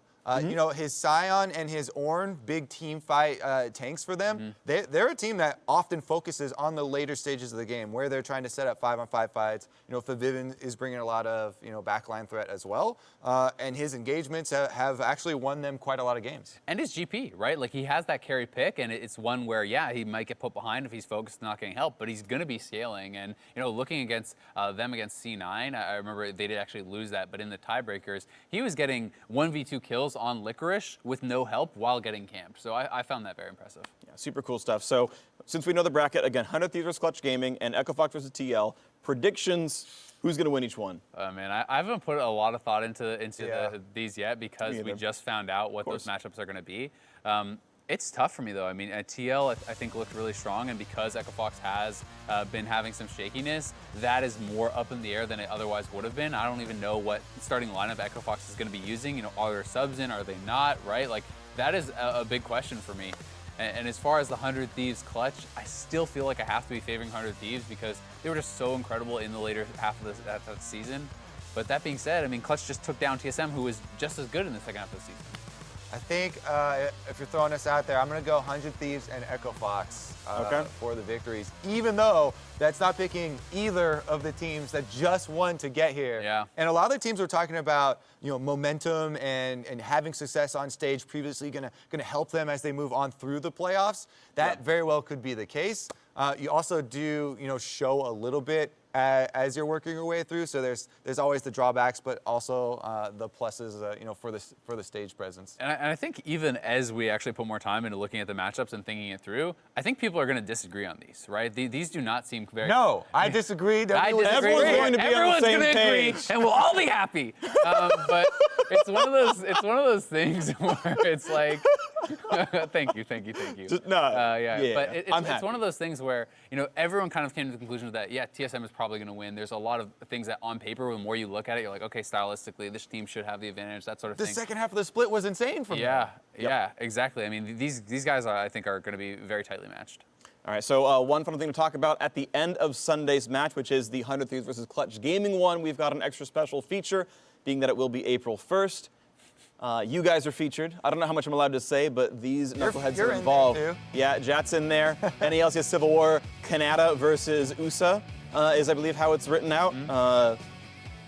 His Scion and his Ornn, big team fight tanks for them. They're a team that often focuses on the later stages of the game, where they're trying to set up 5-on-5 fights. Febiven is bringing a lot of backline threat as well, and his engagements have actually won them quite a lot of games. And his GP, right? Like, he has that carry pick, and it's one where he might get put behind if he's focused on not getting help, but he's going to be scaling. And looking against them against C9, I remember they did actually lose that, but in the tiebreakers, he was getting 1v2 kills on LirA with no help while getting camped. So I found that very impressive. Yeah, super cool stuff. So since we know the bracket, again, 100 Thieves versus Clutch Gaming and Echo Fox versus TL, predictions, who's going to win each one? Man, I haven't put a lot of thought into these yet because we just found out what those matchups are going to be. It's tough for me, though. I mean, TL, I think, looked really strong, and because Echo Fox has been having some shakiness, that is more up in the air than it otherwise would have been. I don't even know what starting lineup Echo Fox is going to be using. Are there subs in? Are they not? Right? Like, that is a big question for me. And as far as the 100 Thieves Clutch, I still feel like I have to be favoring 100 Thieves because they were just so incredible in the later half of the season. But that being said, I mean, Clutch just took down TSM, who was just as good in the second half of the season. I think if you're throwing us out there, I'm going to go 100 Thieves and Echo Fox for the victories, even though that's not picking either of the teams that just won to get here. Yeah. And a lot of the teams were talking about momentum and having success on stage previously going to help them as they move on through the playoffs. That very well could be the case. You also do show a little bit as you're working your way through. So there's always the drawbacks, but also the pluses, for the stage presence. And I think even as we actually put more time into looking at the matchups and thinking it through, I think people are going to disagree on these, right? These do not seem very. No, I disagree. Everyone's going to be on the same page, and we'll all be happy. But it's one of those things where it's like. Thank you. But it's one of those things where everyone kind of came to the conclusion that TSM is probably going to win. There's a lot of things that on paper, the more you look at it, you're like, okay, stylistically, this team should have the advantage. That sort of thing. The second half of the split was insane from them. Yeah, exactly. I mean, these guys I think are going to be very tightly matched. All right, so one final thing to talk about at the end of Sunday's match, which is the 100 Thieves versus Clutch Gaming one. We've got an extra special feature, being that it will be April 1st. You guys are featured. I don't know how much I'm allowed to say, but these knuckleheads are involved. Yeah, Jat's in there. NALCS Civil War, Canada versus USA is, I believe, how it's written out.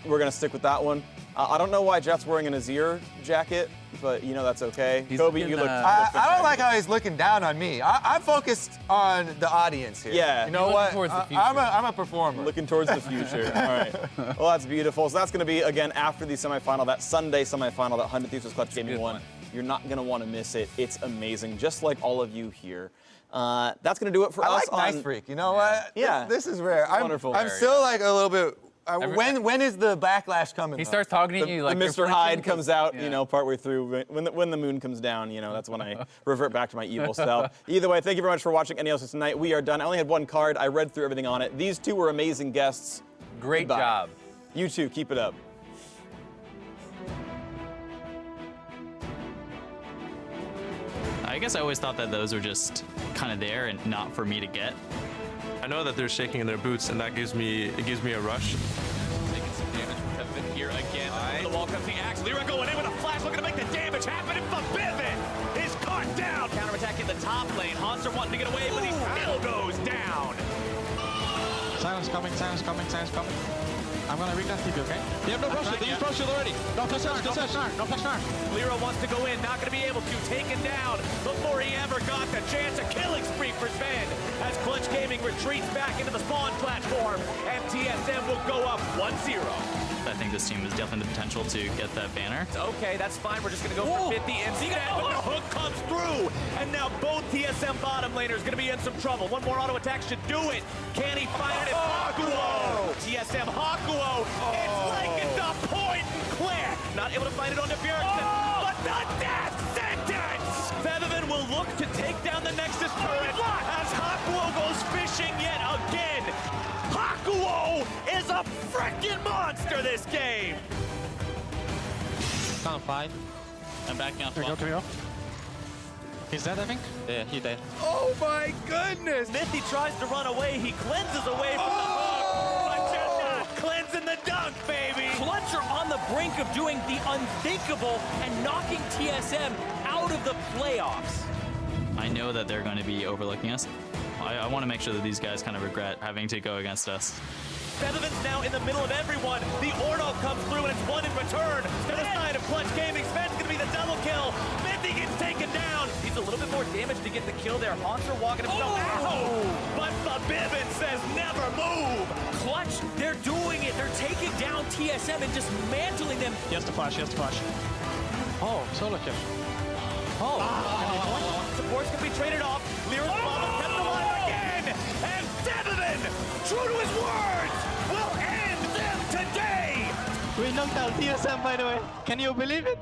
We're going to stick with that one. I don't know why Jat's wearing an Azir jacket, but that's okay. Kobe, you look. I don't like how he's looking down on me. I'm focused on the audience here. Yeah. You know what? I'm a performer. Looking towards the future. All right. Well, that's beautiful. So that's going to be, again, after the semifinal, that Sunday semifinal, that 100 Thieves Clutch Gaming one. You're not going to want to miss it. It's amazing, just like all of you here. That's going to do it for us. I like Nice Freak. You know what? Yeah. This is rare. Wonderful. I'm still like a little bit when is the backlash coming? He starts talking to you like the you're Mr. Hyde flinching, comes out, yeah. you know, partway through. When the moon comes down, you know, that's when I revert back to my evil self. Either way, thank you very much for watching NALCS tonight. We are done. I only had one card. I read through everything on it. These two were amazing guests. Great Goodbye. job. You too. Keep it up. I guess I always thought that those were just kind of there and not for me to get. I know that they're shaking in their boots, and that gives me a rush. Taking some damage from Febiven here again. The wall comes the axe. LirA going in with a flash, looking to make the damage happen. And Febiven is caught down. Counterattack in the top lane. Hauntzer wanting to get away, but he still goes down. Silence coming, silence coming, silence coming. I'm gonna recast TP, okay? They have no pressure, they use pressure already. No flash snark, no flash snark, no flash snark. LirA wants to go in, not gonna be able to. Taken down before he ever got the chance. A killing spree for Zven as Clutch Gaming retreats back into the spawn platform, and TSM will go up 1-0. I think this team has definitely the potential to get that banner. Okay, that's fine. We're just going to go for 50 instead, but the hook comes through. And now both TSM bottom laners going to be in some trouble. One more auto attack should do it. Can he find it? It's Hakuho. TSM Hakuho. It's like it's a point and click. Not able to find it onto Bjergsen, but the death sentence. Febiven will look to take down the Nexus turret as Hakuho goes fishing yet again. Hakuho is a freaking monster this game! Down 5. I'm backing up. Here we go. He's dead, I think? Yeah, he's dead. Oh my goodness! Mithy tries to run away. He cleanses away from the hook, but just not cleansing the dunk, baby! Clutch are on the brink of doing the unthinkable and knocking TSM out of the playoffs. I know that they're going to be overlooking us. I want to make sure that these guys kind of regret having to go against us. Febiven's now in the middle of everyone. The Ornn comes through and it's one in return. To the side of Clutch Gaming. Zven's gonna be the double kill. Mithy gets taken down. He's a little bit more damage to get the kill there. Hauntzer walking himself out. But Febiven says never move. Clutch, they're doing it. They're taking down TSM and dismantling them. He has to flash, he has to flash. Oh, solo kill. Support's gonna be traded off. LirA's bomb kept alive again. And Febiven, true to his words, will end them today. We knocked out TSM, by the way. Can you believe it?